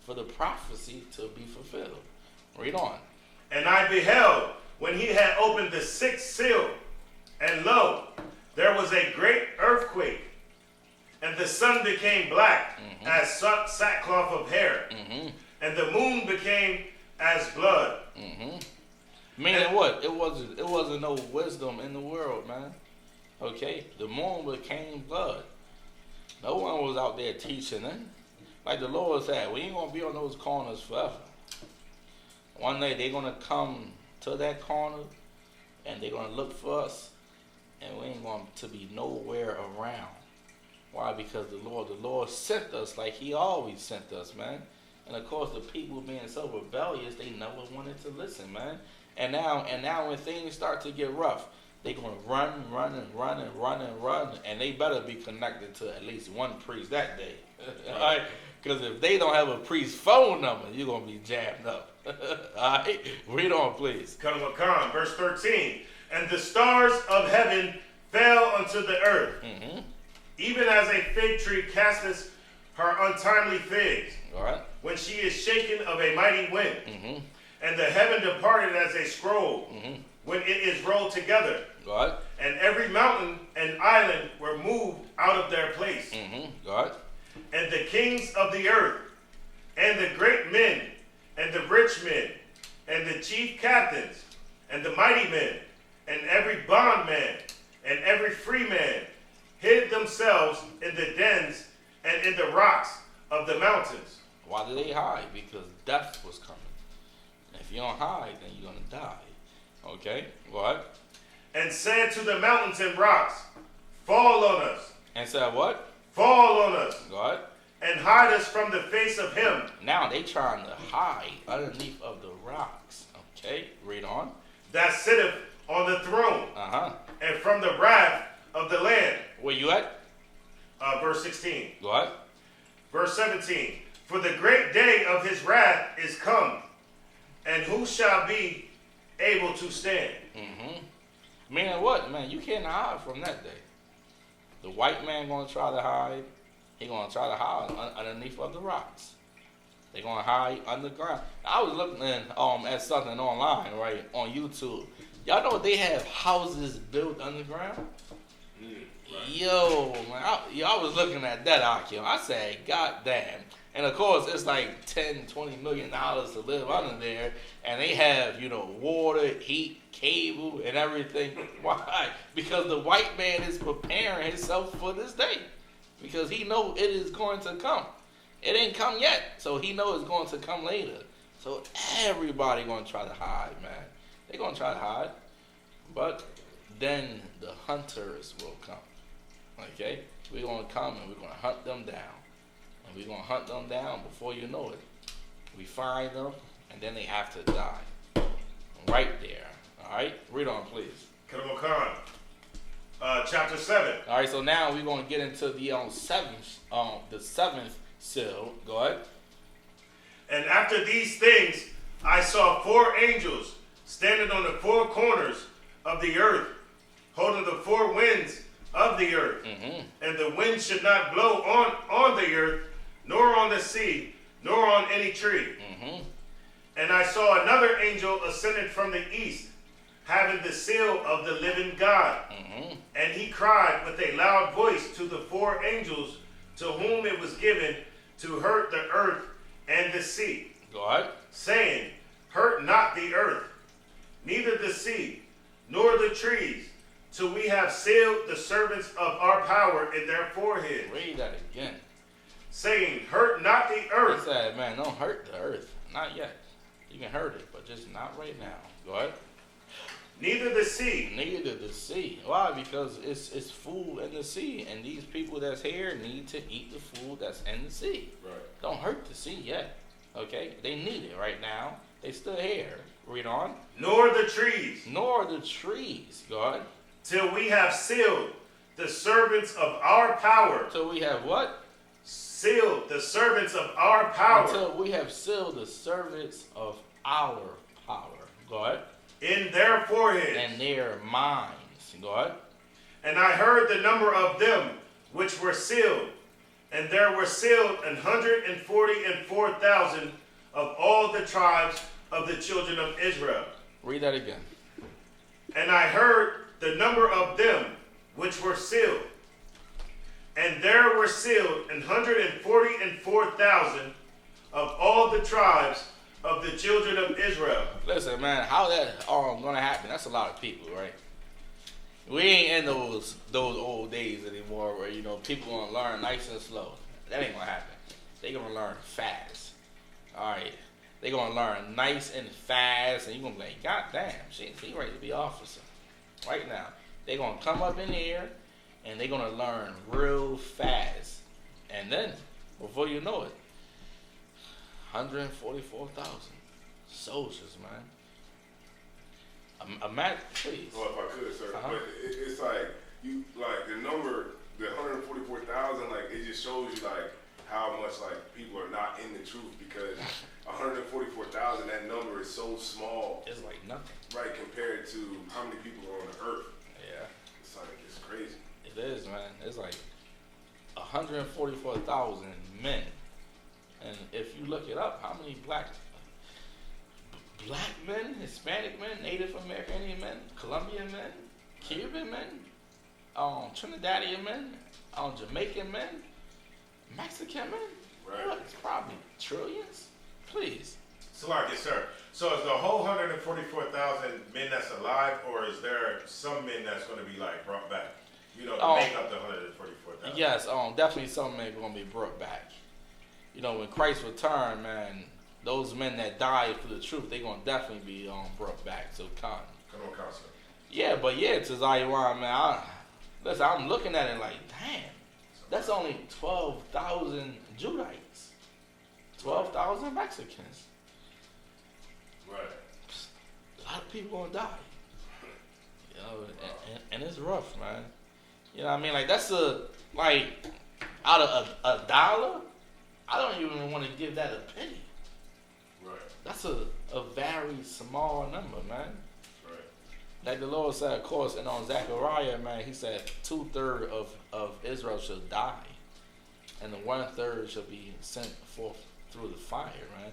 for the prophecy to be fulfilled. Read on. And I beheld when he had opened the sixth seal, and lo, there was a great earthquake, and the sun became black as sackcloth of hair, and the moon became as blood. Meaning what? It wasn't no wisdom in the world, man. Okay? The moon became blood. No one was out there teaching it. Like the Lord said, we ain't going to be on those corners forever. One day they're going to come to that corner and they're going to look for us and we ain't going to be nowhere around. Why? Because the Lord sent us like he always sent us, man. And of course the people being so rebellious, they never wanted to listen, man. And now when things start to get rough, they're going to run, and they better be connected to at least one priest that day. All right? Because if they don't have a priest's phone number, you're going to be jammed up. All right? Read on, please. Verse 13. And the stars of heaven fell unto the earth, even as a fig tree casteth her untimely figs, All right? when she is shaken of a mighty wind. And the heaven departed as a scroll, when it is rolled together. Go ahead. And every mountain and island were moved out of their place. Go ahead. And the kings of the earth, and the great men, and the rich men, and the chief captains, and the mighty men, and every bondman, and every free man, hid themselves in the dens and in the rocks of the mountains. Why did they hide? Because death was coming. If you don't hide, then you're going to die. Okay? Go ahead. And said to the mountains and rocks, Fall on us. And said what? Fall on us. Go ahead. And hide us from the face of him. Now they trying to hide underneath of the rocks. Okay? Read on. That sitteth on the throne. And from the wrath of the Lamb. Where you at? Verse 16. Go ahead. Verse 17. For the great day of his wrath is come, and who shall be able to stand? Meaning what, man? You can't hide from that day. The white man going to try to hide. He going to try to hide underneath of the rocks. They going to hide underground. I was looking at something online, right, on YouTube. Y'all know they have houses built underground? Yo, man, I was looking at that, Akim. I said, God damn. And of course, it's like $10-20 million to live under there, and they have, water, heat, cable, and everything. Why? Because the white man is preparing himself for this day, because he know it is going to come. It ain't come yet, so he know it's going to come later. So everybody gonna try to hide, man. They gonna try to hide, but then the hunters will come. Okay, we're gonna come and we're gonna hunt them down. And we're going to hunt them down before you know it. We find them, and then they have to die. Right there. All right? Read on, please. Khan, chapter 7. All right, so now we're going to get into the seventh seal. Go ahead. And after these things, I saw 4 angels standing on the 4 corners of the earth, holding the 4 winds of the earth. Mm-hmm. And the wind should not blow on the earth, nor on the sea, nor on any tree. Mm-hmm. And I saw another angel ascended from the east, having the seal of the living God. Mm-hmm. And he cried with a loud voice to the 4 angels to whom it was given to hurt the earth and the sea. Go ahead. Saying, hurt not the earth, neither the sea, nor the trees, till we have sealed the servants of our power in their foreheads. Read that again. Saying, hurt not the earth. He said, man, don't hurt the earth. Not yet. You can hurt it, but just not right now. Go ahead. Neither the sea. Neither the sea. Why? Because it's food in the sea, and these people that's here need to eat the food that's in the sea. Right. Don't hurt the sea yet. Okay? They need it right now. They still here. Read on. Nor the trees. Nor the trees. Go ahead. Till we have sealed the servants of our power. Till we have what? Sealed the servants of our power. Until we have sealed the servants of our power. Go ahead. In their foreheads. And their minds. Go ahead. And I heard the number of them which were sealed. And there were sealed 144,000 of all the tribes of the children of Israel. Read that again. And I heard the number of them which were sealed. And there were sealed 144,000 of all the tribes of the children of Israel. Listen, man, how that gonna happen? That's a lot of people, right? We ain't in those old days anymore where people gonna learn nice and slow. That ain't gonna happen. They gonna learn fast. All right, they gonna learn nice and fast, and you gonna be like, God damn, she ready to be officer right now. They gonna come up in here and they gonna learn real fast, and then before you know it, 144,000 soldiers, man. Imagine, please. Well, if I could, sir, but it's like the number, the 144,000, like it just shows you like how much like people are not in the truth, because 144,000, that number is so small. It's like nothing, right, compared to how many people are on the earth. Yeah, It's crazy. It is, man. It's like 144,000 men, and if you look it up, how many black men, Hispanic men, Native American men, Colombian men, Cuban men, Trinidadian men, Jamaican men, Mexican men? Right. What? It's probably trillions. Please. Yes, sir. So is the whole 144,000 men that's alive, or is there some men that's going to be like brought back? To make up the 144,000. Yes, definitely some men are going to be brought back. When Christ returned, man, those men that died for the truth, they're going to definitely be brought back. So come on, Counselor. Yeah, but yeah, to Zion, man, I'm looking at it like, damn, that's only 12,000 Judites, 12,000 Mexicans. Right. A lot of people gonna die. And it's rough, man. You know what I mean? Like that's out of a dollar, I don't even want to give that a penny. Right. That's a very small number, man. Right. Like the Lord said, of course, and on Zechariah, man, he said 2/3 of Israel shall die, and the 1/3 shall be sent forth through the fire, man.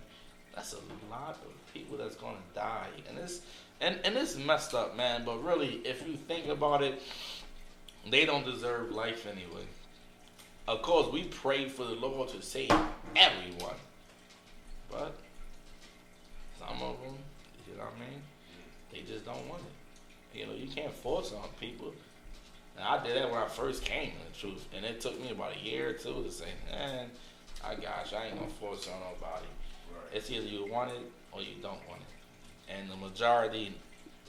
That's a lot of people that's gonna die, and it's messed up, man. But really, if you think about it, they don't deserve life anyway. Of course, we pray for the Lord to save everyone. But some of them, you know what I mean? They just don't want it. You know, you can't force on people. Now, I did that when I first came to the truth, and it took me about a year or two to say, man, I ain't gonna force on nobody. Right. It's either you want it or you don't want it. And the majority,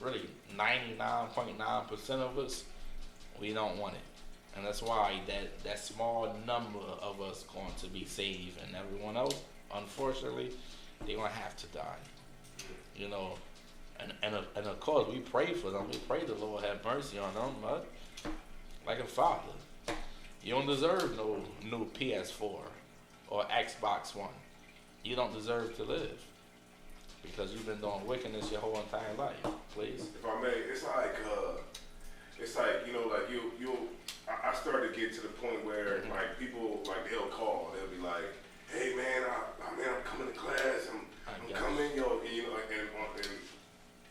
really 99.9% of us, we don't want it. And that's why that small number of us going to be saved, and everyone else, unfortunately, they're going to have to die. You know, and of course, we pray for them. We pray the Lord have mercy on them, but like a father, you don't deserve no new PS4 or Xbox One. You don't deserve to live because you've been doing wickedness your whole entire life. Please. If I may, it's like you know, like I started to get to the point where like people like they'll call, they'll be like, hey man, I'm coming to class, I'm coming, yo, and, you know,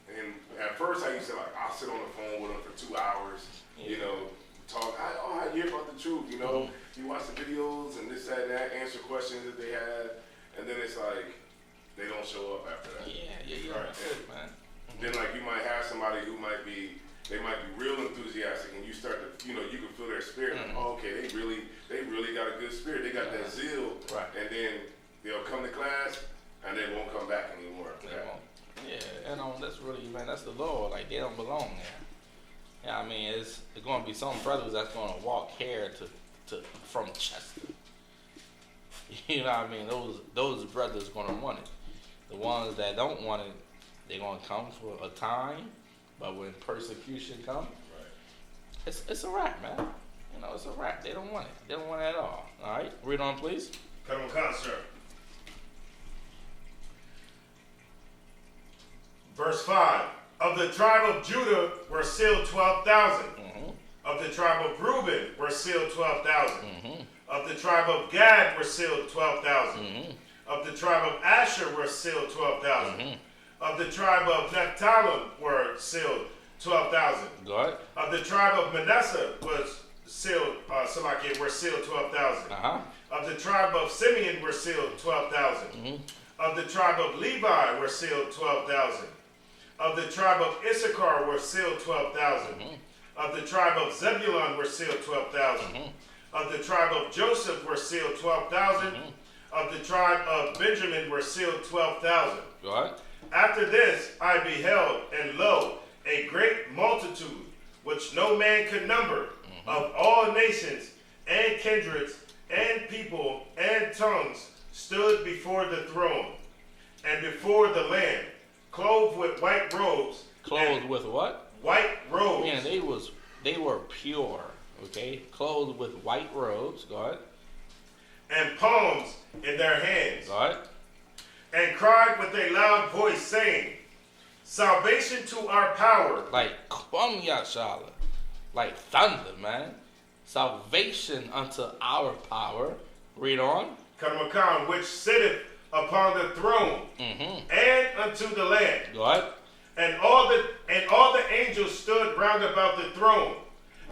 and at first I used to like I'll sit on the phone with them for 2 hours, you know, talk. I hear about the truth, you know, you watch the videos and this, that, and that, answer questions that they have, and then it's like they don't show up after that. Yeah, right. That's it, man. Then like you might have somebody who might be real enthusiastic, and you start to, you know, you can feel their spirit. Like, oh, okay, they really got a good spirit. They got that zeal, right? And then they'll come to class and they won't come back anymore. They won't. Yeah, and that's really, man, that's the Lord. Like they don't belong there. Yeah, I mean, it's going to be some brothers that's going to walk here to from Chester. You know what I mean? Those brothers going to want it. The ones that don't want it, they're going to come for a time, but when persecution comes, right, it's a wrap, man. You know, it's a wrap. They don't want it. They don't want it at all. All right? Read on, please. Come on, sir. Verse 5. Of the tribe of Judah were sealed 12,000. Of the tribe of Reuben were sealed 12,000. Of the tribe of Gad were sealed 12,000. Of the tribe of Asher were sealed 12,000. Of the tribe of Naphtali were sealed 12,000. Go ahead. Of the tribe of Manasseh was sealed, were sealed 12,000. Of the tribe of Simeon were sealed 12,000. Of the tribe of Levi were sealed 12,000. Of the tribe of Issachar were sealed 12,000. Of the tribe of Zebulun were sealed 12,000. Of the tribe of Joseph were sealed 12,000. Of the tribe of Benjamin were sealed 12,000. Go ahead. After this I beheld, and lo, a great multitude, which no man could number, of all nations and kindreds and people and tongues, stood before the throne and before the Lamb, clothed with white robes. Clothed with what? White robes. Man, they were pure. Okay, clothed with white robes. Go ahead. And palms in their hands. Go ahead. And cried with a loud voice, saying, salvation to our power. Like Kwam Yashala. Like thunder, man. Salvation unto our power. Read on. Kanamakan, which sitteth upon the throne, and unto the Lamb. Go ahead. And all the angels stood round about the throne,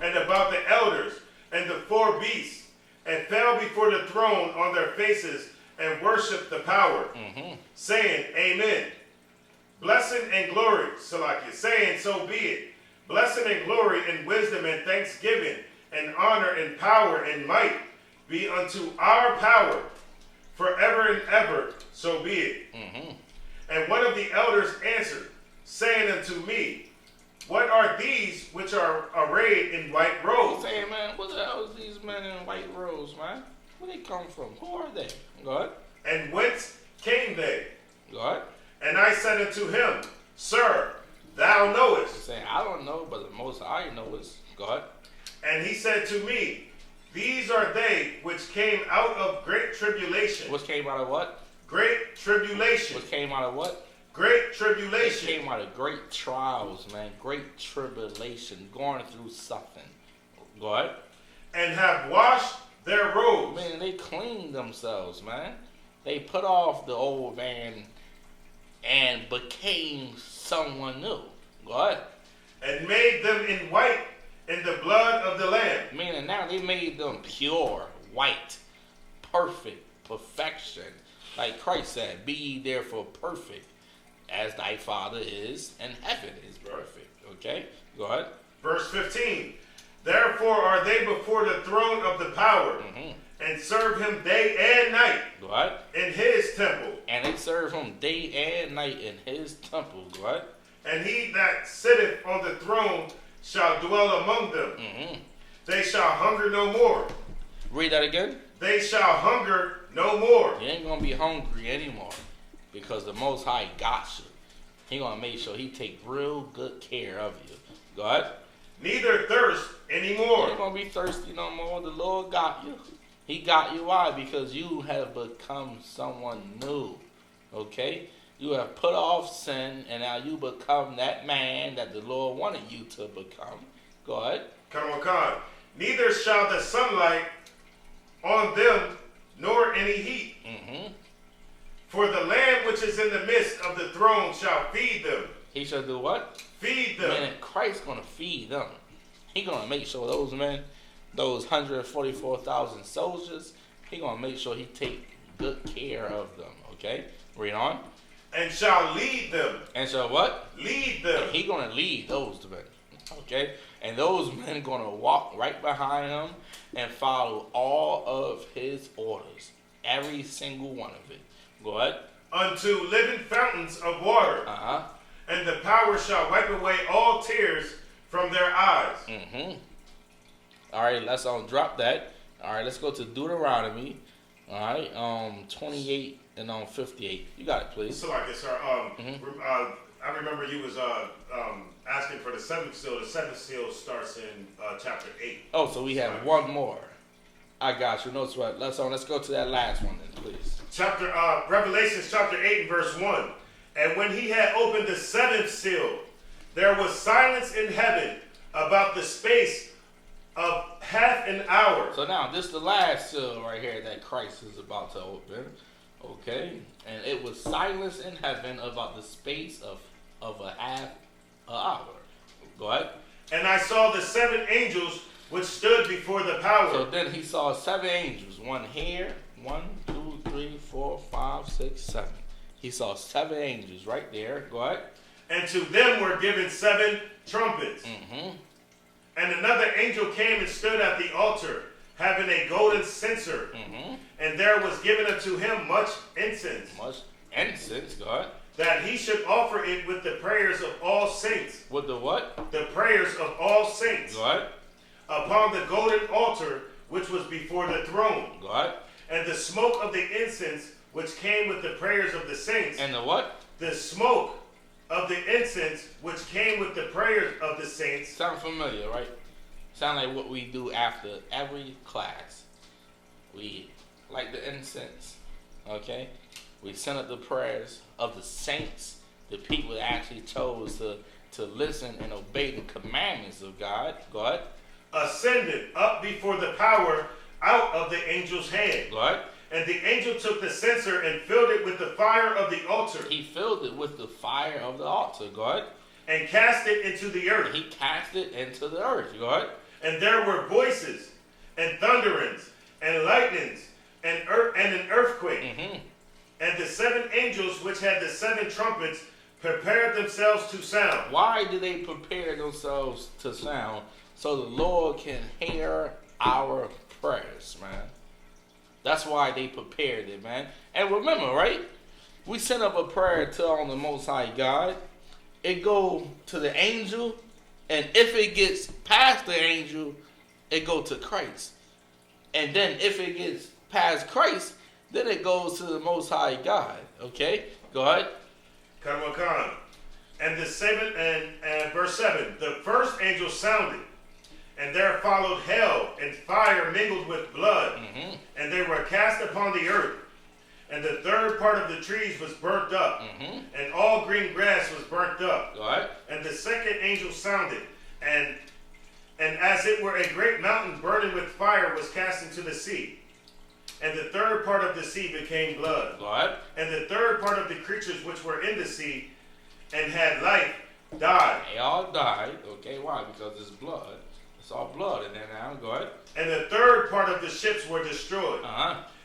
and about the elders, and the four beasts, and fell before the throne on their faces, and worshipped the power, saying, Amen. Blessing and glory, Salakia, saying, so be it. Blessing and glory and wisdom and thanksgiving and honor and power and might be unto our power forever and ever, so be it. And one of the elders answered, saying unto me, what are these which are arrayed in white robes? Saying, man, what the hell is these men in white robes, man? Where they come from? Who are they? Go ahead. And whence came they? Go ahead. And I said unto him, Sir, thou knowest. He's saying, I don't know, but the Most High knows. Go ahead. And he said to me, these are they which came out of great tribulation. What came out of what? Great tribulation. What came out of what? Great tribulation. It came out of great trials, man. Great tribulation. Going through something. Go ahead. And have washed their robes. Man, they cleaned themselves, man. They put off the old man and became someone new. Go ahead. And made them in white in the blood of the Lamb. Meaning now they made them pure, white, perfect, perfection. Like Christ said, be ye therefore perfect, as thy Father is in heaven is perfect. Okay? Go ahead. Verse 15. Therefore are they before the throne of the power, and serve him day and night Go ahead. in his temple. And they serve him day and night in his temple. Go ahead. And he that sitteth on the throne shall dwell among them. They shall hunger no more. Read that again. They shall hunger no more. You ain't going to be hungry anymore because the Most High got you. He going to make sure he take real good care of you. Go ahead. Neither thirst You anymore. ain't going to be thirsty no more. The Lord got you. He got you. Why? Because you have become someone new. Okay? You have put off sin, and now you become that man that the Lord wanted you to become. Go ahead. Come on, come. Neither shall the sunlight on them, nor any heat. For the Lamb which is in the midst of the throne shall feed them. He shall do what? Feed them. Man, Christ's going to feed them. He going to make sure those men, those 144,000 soldiers, he going to make sure he take good care of them. Okay? Read on. And shall lead them. And so what? Lead them. He going to lead those men. Okay? And those men going to walk right behind him and follow all of his orders. Every single one of it. Go ahead. Unto living fountains of water. And the power shall wipe away all tears from their eyes. All right, let's drop that. All right, let's go to Deuteronomy. All right, 28 and 58. You got it, please. So like this, sir. I remember you was asking for the seventh seal. The seventh seal starts in chapter 8. Oh, so we have one more. I got you. No sweat. Let's go to that last one then, please. Revelations chapter 8 and verse 1. And when he had opened the seventh seal, there was silence in heaven about the space of half an hour. So now this is the last seal right here that Christ is about to open. Okay, and it was silence in heaven about the space of a half an hour. Go ahead. And I saw the 7 angels which stood before the power. So then he saw 7 angels. One here. 1, 2, 3, 4, 5, 6, 7. He saw 7 angels right there. Go ahead. And to them were given 7 trumpets. And another angel came and stood at the altar, having a golden censer. And there was given unto him much incense. Much incense. Go ahead. That he should offer it with the prayers of all saints. With the what? The prayers of all saints. Go ahead. Upon the golden altar which was before the throne. Go ahead. And the smoke of the incense which came with the prayers of the saints. And the what? The smoke of the incense which came with the prayers of the saints. Sound familiar, right? Sound like what we do after every class. We light the incense, okay? We send up the prayers of the saints, the people that actually chose to listen and obey the commandments of God. Go ahead. Ascended up before the power out of the angel's hand. Go ahead. And the angel took the censer and filled it with the fire of the altar. He filled it with the fire of the altar. Go ahead. And cast it into the earth. He cast it into the earth. Go ahead. And there were voices, and thunderings, and lightnings, and an earthquake. And the 7 angels which had the 7 trumpets prepared themselves to sound. Why do they prepare themselves to sound? So the Lord can hear our prayers, man. That's why they prepared it, man. And remember, right? We send up a prayer to on the Most High God. It go to the angel, and if it gets past the angel, it go to Christ. And then if it gets past Christ, then it goes to the Most High God. Okay? Go ahead. Come on. And the 7 and verse 7. The first angel sounded, and there followed hell and fire mingled with blood, and they were cast upon the earth. And the third part of the trees was burnt up, and all green grass was burnt up. Go ahead. And the second angel sounded, and as it were a great mountain burning with fire was cast into the sea. And the third part of the sea became blood. Go ahead. And the third part of the creatures which were in the sea and had life died. They all died. Okay, why? Because it's blood. It's all blood in there now. Go ahead. And the third part of the ships were destroyed.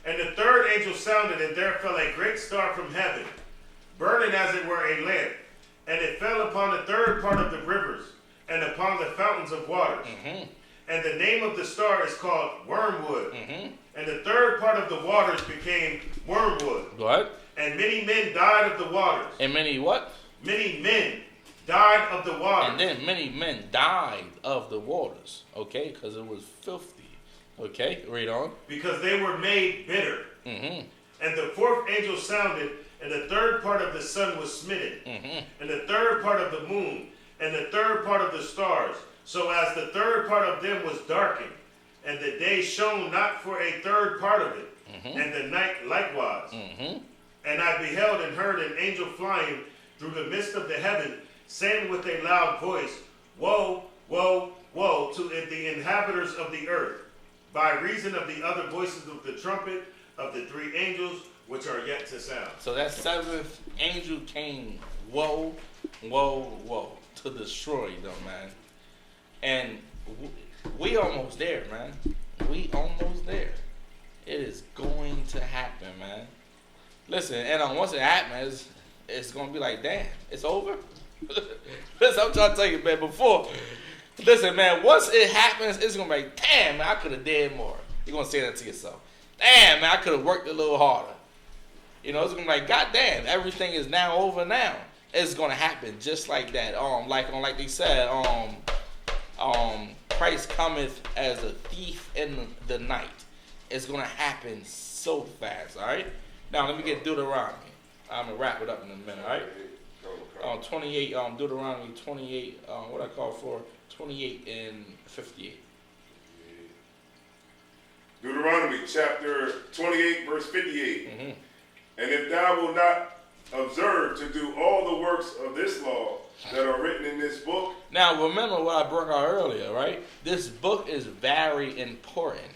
And the third angel sounded, and there fell a great star from heaven, burning as it were a lamp. And it fell upon the third part of the rivers, and upon the fountains of waters. And the name of the star is called Wormwood. And the third part of the waters became wormwood. What? And many men died of the waters. And many what? Many men died of the waters. And then many men died of the waters. Okay, because it was filthy. Okay, read on. Because they were made bitter. And the fourth angel sounded, and the third part of the sun was smitten, and the third part of the moon, and the third part of the stars, so as the third part of them was darkened, and the day shone not for a third part of it, and the night likewise. And I beheld and heard an angel flying through the midst of the heaven, saying with a loud voice, Woe, woe, woe to the inhabitants of the earth, by reason of the other voices of the trumpet of the three angels which are yet to sound. So that seventh angel came, woe, woe, woe, to destroy them, man. And we almost there, man. We almost there. It is going to happen, man. Listen, and once it happens, it's going to be like, damn, it's over. Listen, I'm trying to tell you, man, before. Listen, man, once it happens, it's going to be like, damn, man, I could have did more. You're going to say that to yourself. Damn, man, I could have worked a little harder. You know, it's going to be like, God damn, everything is now over now. It's going to happen just like that. Like they said, Christ cometh as a thief in the night. It's going to happen so fast, all right? Now, let me get Deuteronomy. I'm going to wrap it up in a minute, all right? 28, Deuteronomy 28, what I call for 28 and 58. Deuteronomy chapter 28, verse 58. And if thou wilt not observe to do all the works of this law that are written in this book. Now, remember what I brought out earlier, right? This book is very important.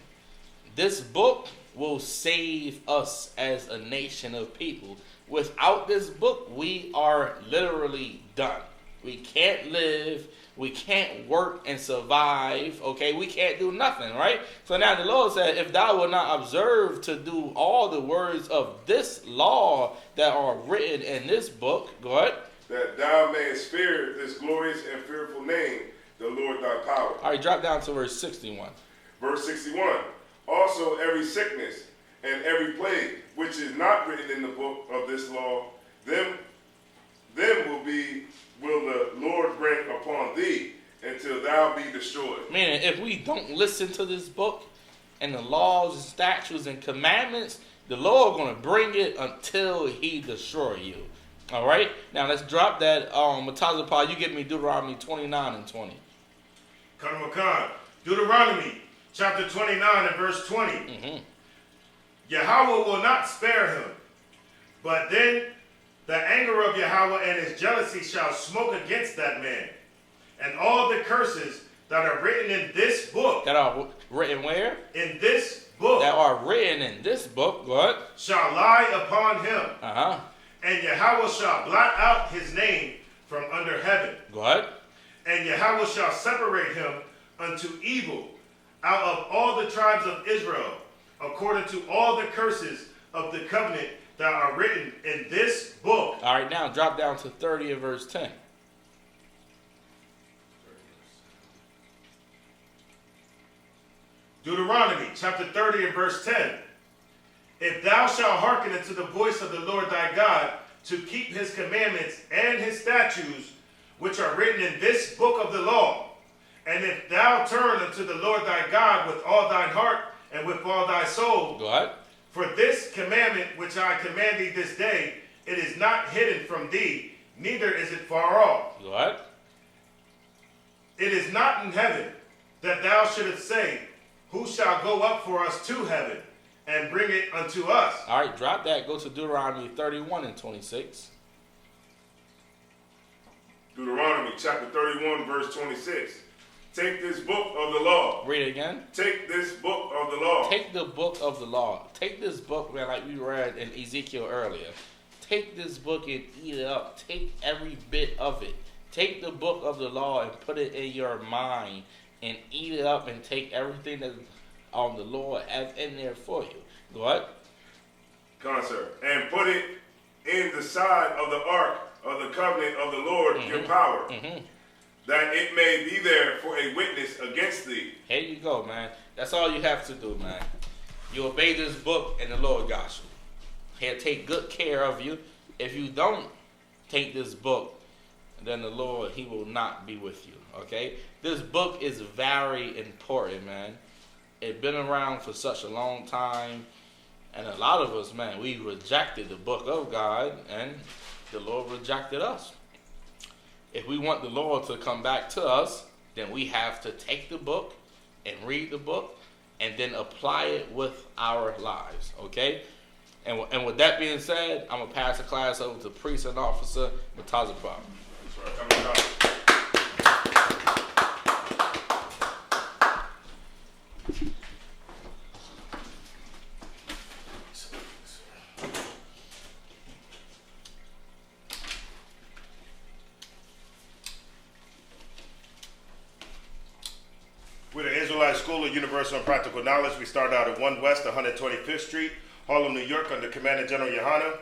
This book will save us as a nation of people. Without this book, we are literally done. We can't live, we can't work and survive, okay? We can't do nothing, right? So now the Lord said, if thou wilt not observe to do all the words of this law that are written in this book, go ahead. That thou mayest fear this glorious and fearful name, the Lord thy power. All right, drop down to verse 61. Verse 61. Also every sickness and every plague, which is not written in the book of this law, them will the Lord bring upon thee until thou be destroyed. Meaning, if we don't listen to this book and the laws and statutes and commandments, the Lord going to bring it until he destroy you. All right? Now, let's drop that. Matazapah, you give me Deuteronomy 29 and 20. Khan, Deuteronomy chapter 29 and verse 20. Yahweh will not spare him, but then the anger of Yahweh and his jealousy shall smoke against that man. And all the curses that are written in this book. That are written where? In this book. That are written in this book. What? Shall lie upon him. And Yahweh shall blot out his name from under heaven. What? And Yahweh shall separate him unto evil out of all the tribes of Israel, according to all the curses of the covenant that are written in this book. All right, now drop down to 30 and verse 10. Deuteronomy chapter 30 and verse 10. If thou shalt hearken unto the voice of the Lord thy God, to keep his commandments and his statutes, which are written in this book of the law, and if thou turn unto the Lord thy God with all thine heart and with all thy soul, for this commandment which I command thee this day, it is not hidden from thee, neither is it far off. It is not in heaven, that thou shouldest say, who shall go up for us to heaven, and bring it unto us. All right, drop that. Go to Deuteronomy 31 and 26. Deuteronomy chapter 31, verse 26. Take this book of the law. Read it again. Take this book of the law. Take the book of the law. Take this book, man, like we read in Ezekiel earlier. Take this book and eat it up. Take every bit of it. Take the book of the law and put it in your mind and eat it up and take everything that the Lord has in there for you. What? concert, and put it in the side of the ark of the covenant of the Lord your power, that it may be there for a witness against thee. Here you go, man. That's all you have to do, man. You obey this book and the Lord got you. He'll take good care of you. If you don't take this book, then the Lord, he will not be with you, okay? This book is very important, man. It's been around for such a long time, and a lot of us, man, we rejected the book of God, and the Lord rejected us. If we want the Lord to come back to us, then we have to take the book and read the book and then apply it with our lives, okay? And with that being said, I'm going to pass the class over to Priest and Officer Mataza Prop. We're the Israelite School of Universal and Practical Knowledge. We started out at 1 West 125th Street, Harlem, New York, under Commander General Yohana.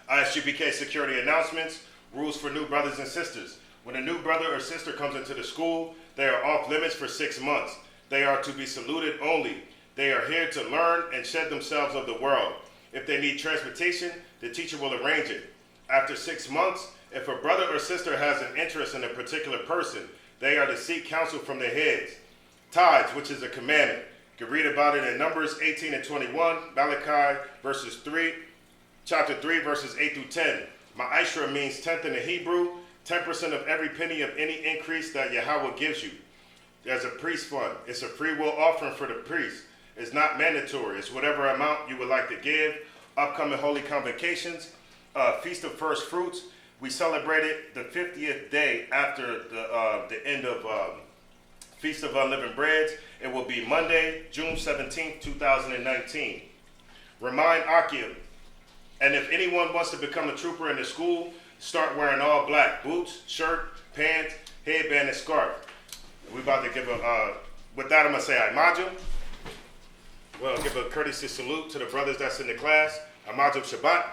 Isupk security announcements, rules for new brothers and sisters. When a new brother or sister comes into the school, they are off limits for 6 months. They are to be saluted only. They are here to learn and shed themselves of the world. If they need transportation, the teacher will arrange it. After 6 months, if a brother or sister has an interest in a particular person, they are to seek counsel from their heads. Tithes, which is a commandment. You can read about it in Numbers 18 and 21, Malachi chapter 3, verses 8 through 10. Ma'ashra means tenth in the Hebrew, 10% of every penny of any increase that Yahweh gives you. There's a priest fund. It's a free will offering for the priest. It's not mandatory. It's whatever amount you would like to give. Upcoming holy convocations, Feast of First Fruits. We celebrated the 50th day after the end of Feast of Unleavened Breads. It will be Monday, June 17th, 2019. Remind Akim. And if anyone wants to become a trooper in the school, start wearing all black: boots, shirt, pants, headband, and scarf. We're about to give with that I'm going to say Imajum. We'll give a courtesy salute to the brothers that's in the class. Imajum Shabbat.